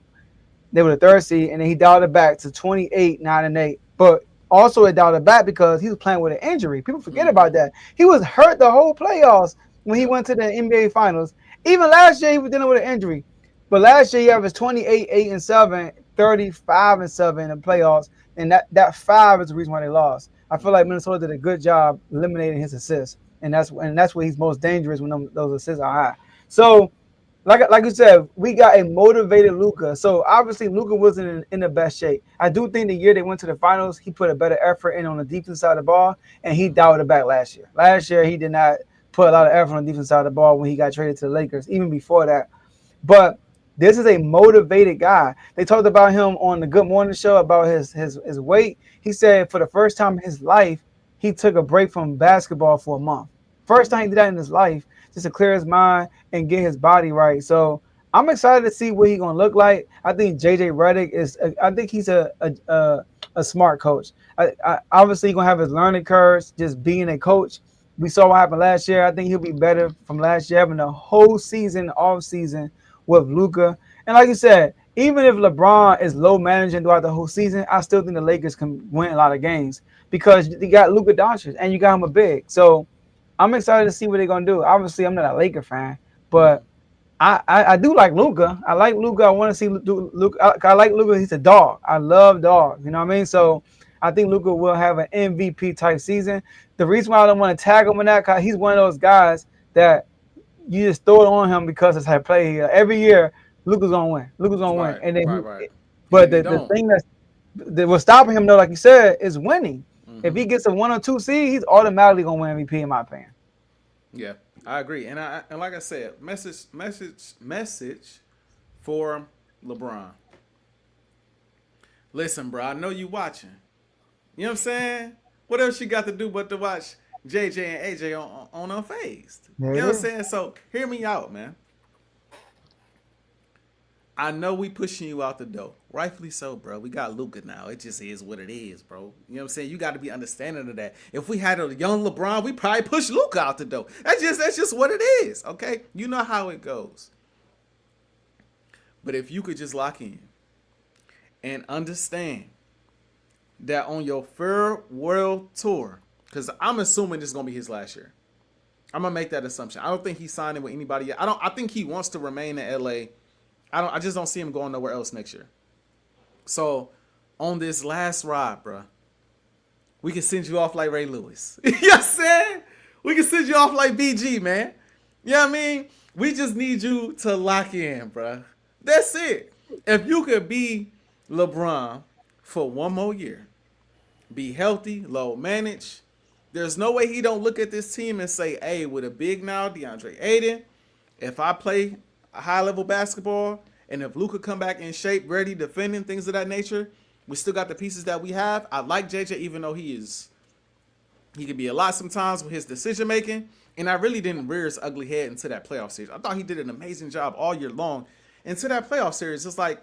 They were the third seed, and then he dialed it back to 28, 9 and 8. But also it dialed it back because he was playing with an injury. People forget about that. He was hurt the whole playoffs when he went to the NBA Finals. Even last year, he was dealing with an injury. But last year, he averaged 28, 8, and 7, 35 and 7 in the playoffs. And that 5 is the reason why they lost. I feel like Minnesota did a good job eliminating his assists. And that's where he's most dangerous when those assists are high. So, like you said, we got a motivated Luka. So, obviously, Luka wasn't in the best shape. I do think the year they went to the finals, he put a better effort in on the defense side of the ball, and he dialed it back last year. Last year, he did not put a lot of effort on the defense side of the ball when he got traded to the Lakers, even before that. But this is a motivated guy. They talked about him on the Good Morning Show about his weight. He said for the first time in his life, he took a break from basketball for a month. First time he did that in his life, just to clear his mind and get his body right. So I'm excited to see what he's gonna look like. I think JJ Redick is. I think he's a smart coach. Obviously, he's gonna have his learning curves just being a coach. We saw what happened last year. I think he'll be better from last year, having the whole season, off season with Luka. And like you said, even if LeBron is low managing throughout the whole season, I still think the Lakers can win a lot of games because you got Luka Doncic and you got him a big. So I'm excited to see what they're gonna do. Obviously, I'm not a Laker fan, but I do like Luka. I like Luka. I want to see Luka. I like Luka. He's a dog. I love dogs. You know what I mean? So I think Luka will have an MVP type season. The reason why I don't want to tag him in that, because he's one of those guys that you just throw it on him because it's how play here. Every year, Luka's gonna win. Luka's gonna win. And then, right. But the thing that was stopping him though, like you said, is winning. Mm-hmm. If he gets a 1 or 2 seed, he's automatically gonna win MVP in my opinion. Yeah, I agree. And like I said, message for LeBron. Listen, bro, I know you watching. You know what I'm saying? What else you got to do but to watch JJ and AJ on Unfazed? You know what I'm saying? So hear me out, man. I know we pushing you out the door. Rightfully so, bro. We got Luka now. It just is what it is, bro. You know what I'm saying? You got to be understanding of that. If we had a young LeBron, we probably push Luka out the door. That's just what it is, okay? You know how it goes. But if you could just lock in and understand that on your farewell tour, because I'm assuming this is going to be his last year. I'm going to make that assumption. I don't think he's signing with anybody yet. I think he wants to remain in LA. I just don't see him going nowhere else next year. So, on this last ride, bro, we can send you off like Ray Lewis. You know what I'm saying? We can send you off like BG, man. You know what I mean? We just need you to lock in, bro. That's it. If you could be LeBron for one more year, be healthy, low managed, there's no way he don't look at this team and say, hey, with a big now, DeAndre Ayton, if I play high-level basketball, and if Luka come back in shape, ready, defending, things of that nature, we still got the pieces that we have. I like JJ, even though he can be a lot sometimes with his decision-making, and I really didn't rear his ugly head into that playoff series. I thought he did an amazing job all year long. Into that playoff series, it's like,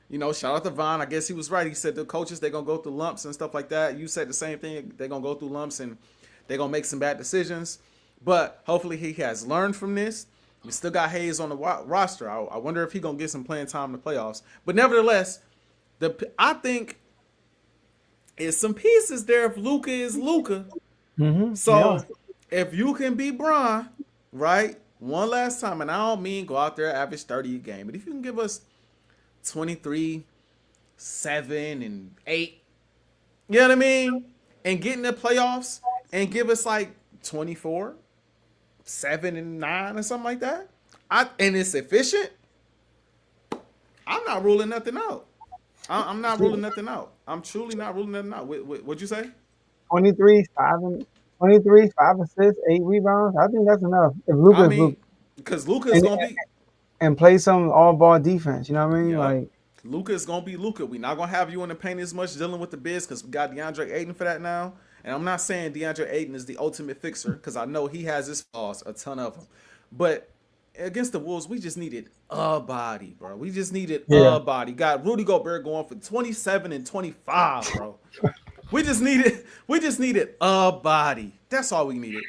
you know, shout out to Von. I guess he was right. He said the coaches, they're going to go through lumps and stuff like that. You said the same thing. They're going to go through lumps, and they're going to make some bad decisions. But hopefully he has learned from this. We still got Hayes on the roster. I wonder if he's going to get some playing time in the playoffs. But nevertheless, I think it's some pieces there if Luka is Luka. Mm-hmm. So if you can be Bron, right, one last time, and I don't mean go out there average 30 a game, but if you can give us 23, 7, and 8, you know what I mean? And get in the playoffs and give us like 24, 7, and 9 or something like that, and it's efficient, I'm not ruling nothing out. I'm not ruling nothing out. I'm truly not ruling nothing out. What'd you say? 23, 5 assists, 8 rebounds. I think that's enough. If Luka, because Luka's gonna be and play some all-ball defense. You know what I mean? Yep. Like Luka's gonna be Luka. We're not gonna have you in the paint as much dealing with the biz because we got DeAndre Ayton for that now. And I'm not saying DeAndre Ayton is the ultimate fixer because I know he has his flaws, a ton of them. But against the Wolves, we just needed a body, bro. We just needed a body. Got Rudy Gobert going for 27 and 25, bro. We just needed a body. That's all we needed.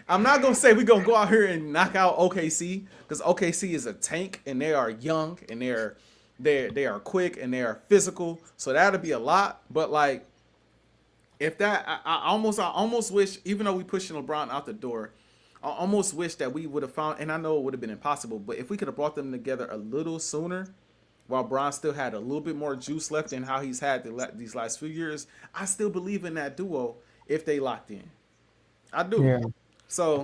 I'm not gonna say we're gonna go out here and knock out OKC because OKC is a tank and they are young and they are quick and they are physical. So that'll be a lot. But like, if that, I almost wish, even though we pushing LeBron out the door, I almost wish that we would have found, and I know it would have been impossible, but if we could have brought them together a little sooner, while Bron still had a little bit more juice left in how he's had these last few years, I still believe in that duo if they locked in. I do. Yeah. So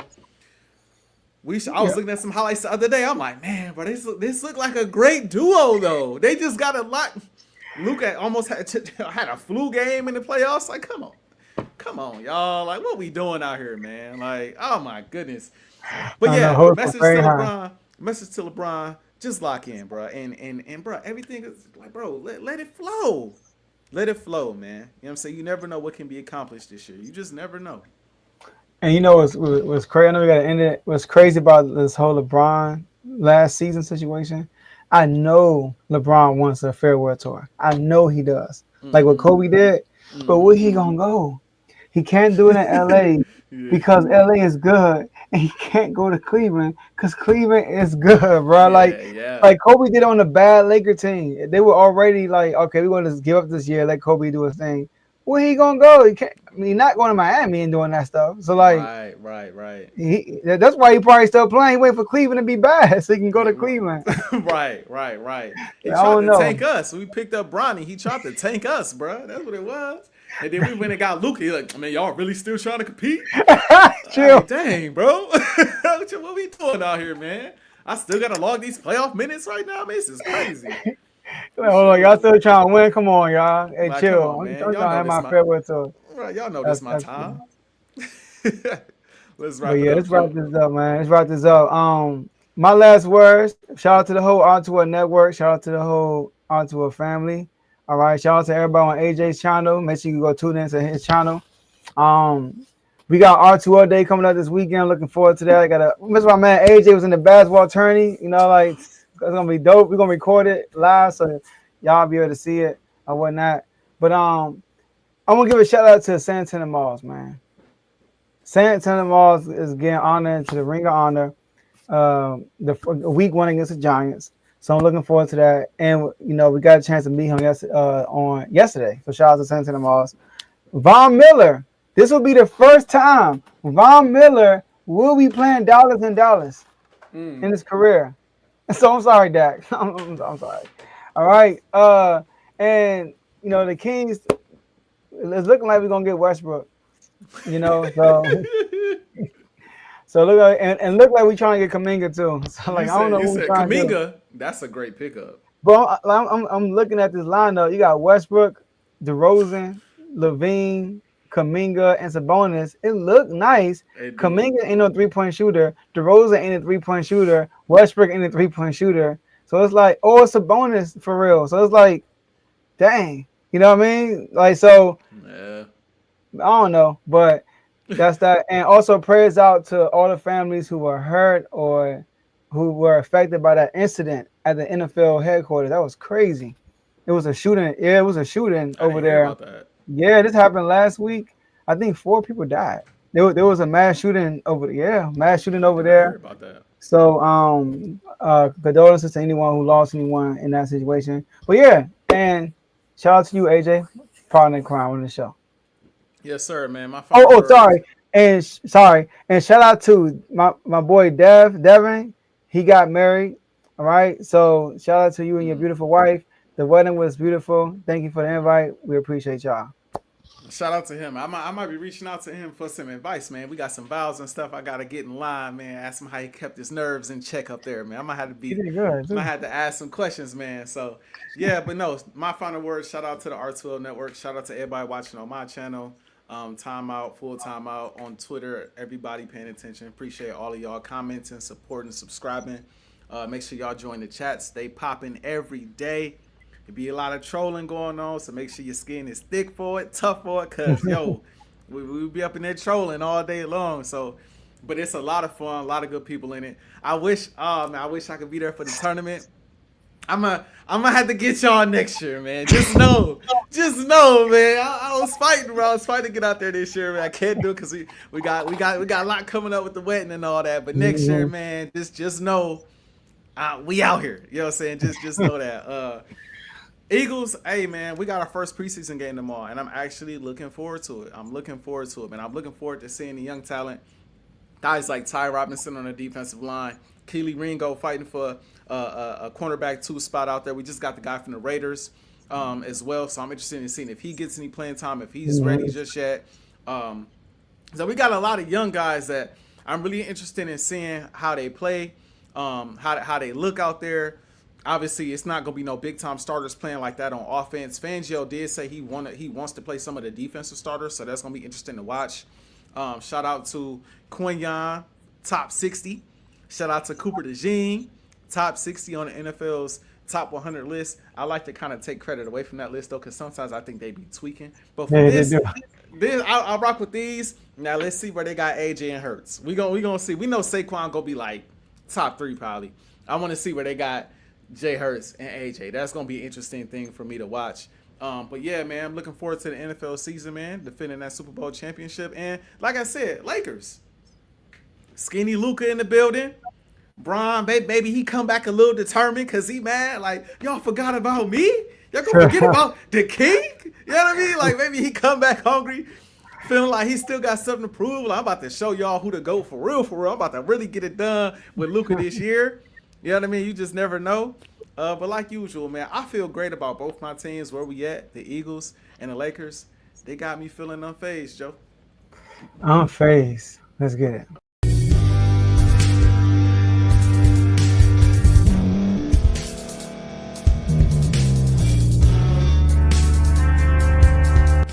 I was looking at some highlights the other day. I'm like, man, but this look like a great duo though. They just got a lot. Luka almost had a flu game in the playoffs. Like, come on, y'all. Like, what we doing out here, man? Like, oh my goodness. But yeah, message to LeBron, just lock in, bro. And bro, everything is like, bro, let it flow. Let it flow, man. You know what I'm saying? You never know what can be accomplished this year. You just never know. And you know what's crazy? I know we got to end it. What's crazy about this whole LeBron last season situation? I know LeBron wants a farewell tour. I know he does. Like what Kobe did. But where he gonna go? He can't do it in LA because LA is good, and he can't go to Cleveland because Cleveland is good, bro. Like Kobe did on the bad Laker team. They were already like, okay, we want to give up this year, let Kobe do his thing. Where he gonna go? He can't. I mean, he's not going to Miami and doing that stuff. So like, right. That's why he probably still playing. He waiting for Cleveland to be bad so he can go to Cleveland. right. He I tried don't to know. tank us. We picked up Bronny. He tried to tank us, bro. That's what it was. And then we went and got Luka. He's like, I mean, y'all really still trying to compete? Chill. Like, dang, bro. What we doing out here, man? I still got to log these playoff minutes right now, man. This is crazy. Hold on, y'all still trying to win? Come on, y'all. Hey, like, chill. on, I'm man. trying to have my farewell tour. Right, y'all know this my time. Let's wrap Let's wrap this up, man. Let's wrap this up. My last words. Shout out to the whole Ontour network. Shout out to the whole Ontour family. All right. Shout out to everybody on AJ's channel. Make sure you go tune in to his channel. We got R2L Day coming up this weekend. Looking forward to that. I got miss my man AJ was in the basketball tourney. You know, like it's gonna be dope. We're gonna record it live so y'all be able to see it or whatnot. But I'm gonna give a shout out to San Antonio Malls, man. San Antonio Malls is getting honored to the Ring of Honor. The week one against the Giants. So I'm looking forward to that. And you know, we got a chance to meet him on yesterday. So shout out to San Antonio Malls. Von Miller. This will be the first time Von Miller will be playing dollars and dollars in his career. So I'm sorry, Dak. I'm sorry. All right. And you know, the Kings, it's looking like we're gonna get Westbrook. You know, so look like, and look like we're trying to get Kuminga too. So like, I don't know who we're trying to do. That's a great pickup. But I'm looking at this lineup. You got Westbrook, DeRozan, Levine, Kuminga, and Sabonis. It looked nice. Kuminga ain't no 3-point shooter. DeRozan ain't a 3-point shooter. Westbrook ain't a 3-point shooter. So it's like, oh, it's Sabonis for real. So it's like, dang. You know what I mean? Like, so, yeah. I don't know. But that's that. And also prayers out to all the families who were hurt or who were affected by that incident at the NFL headquarters. That was crazy. It was a shooting. Yeah, it was a shooting over there. About that. Yeah, this happened last week. I think 4 people died. There was a mass shooting over there. Yeah, mass shooting over there. About that. So condolences to anyone who lost anyone in that situation. But yeah, and shout out to you, AJ, partner in crime on the show. Yes, sir, man. My sorry. And shout out to my boy Devin. He got married. All right. So shout out to you and your beautiful wife. The wedding was beautiful. Thank you for the invite. We appreciate y'all. Shout out to him. I might be reaching out to him for some advice, man. We got some vows and stuff. I gotta get in line, man. Ask him how he kept his nerves in check up there, man. I might have to ask some questions, man. So yeah, but no, my final words. Shout out to the R2L Network. Shout out to everybody watching on my channel. Timeout, full timeout on Twitter. Everybody paying attention. Appreciate all of y'all commenting, supporting, subscribing. Make sure y'all join the chat. Stay popping every day. There be a lot of trolling going on, so make sure your skin is thick for it, tough for it, because, yo, we be up in there trolling all day long. So, but it's a lot of fun, a lot of good people in it. I wish I could be there for the tournament. I'm gonna have to get y'all next year, man. Just know, man. I was fighting, bro. I was fighting to get out there this year, man. I can't do it because we got a lot coming up with the wedding and all that. But next year, man, just know, we out here. You know what I'm saying? Just know that. Eagles, hey man, we got our first preseason game tomorrow, and I'm actually looking forward to it. I'm looking forward to seeing the young talent. Guys like Ty Robinson on the defensive line, Keely Ringo fighting for a cornerback 2 spot out there. We just got the guy from the Raiders as well, so I'm interested in seeing if he gets any playing time, if he's ready just yet. So we got a lot of young guys that I'm really interested in seeing how they play, how they look out there. Obviously, it's not going to be no big-time starters playing like that on offense. Fangio did say he wants to play some of the defensive starters, so that's going to be interesting to watch. Shout out to Quinyon, top 60. Shout out to Cooper DeJean, top 60 on the NFL's top 100 list. I like to kind of take credit away from that list, though, because sometimes I think they be tweaking. But for Then I rock with these. Now let's see where they got AJ and Hurts. We gonna see. We know Saquon gonna be like top 3 probably. I want to see where they got Jay Hurts and AJ. That's gonna be an interesting thing for me to watch. But yeah, man, I'm looking forward to the NFL season, man. Defending that Super Bowl championship, and like I said, Lakers. Skinny Luka in the building. Bron, baby, he come back a little determined because he mad. Like, y'all forgot about me? Y'all gonna forget about the king? You know what I mean? Like, maybe he come back hungry, feeling like he still got something to prove. Like, I'm about to show y'all who to go for real, for real. I'm about to really get it done with Luka this year. You know what I mean? You just never know. But like usual, man, I feel great about both my teams. Where we at? The Eagles and the Lakers. They got me feeling unfazed, Joe. Unfazed. Let's get it.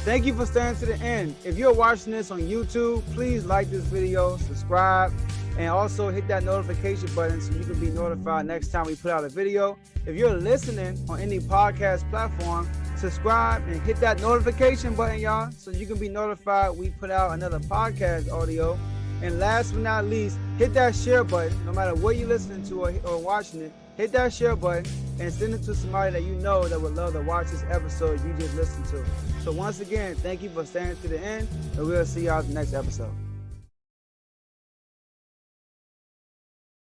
Thank you for staying to the end. If you're watching this on YouTube, please like this video, subscribe, and also hit that notification button so you can be notified next time we put out a video. If you're listening on any podcast platform, subscribe and hit that notification button, y'all, so you can be notified we put out another podcast audio. And last but not least, hit that share button. No matter what you're listening to or watching it, hit that share button and send it to somebody that you know that would love to watch this episode you just listened to. So once again, thank you for staying to the end, and we'll see y'all in the next episode.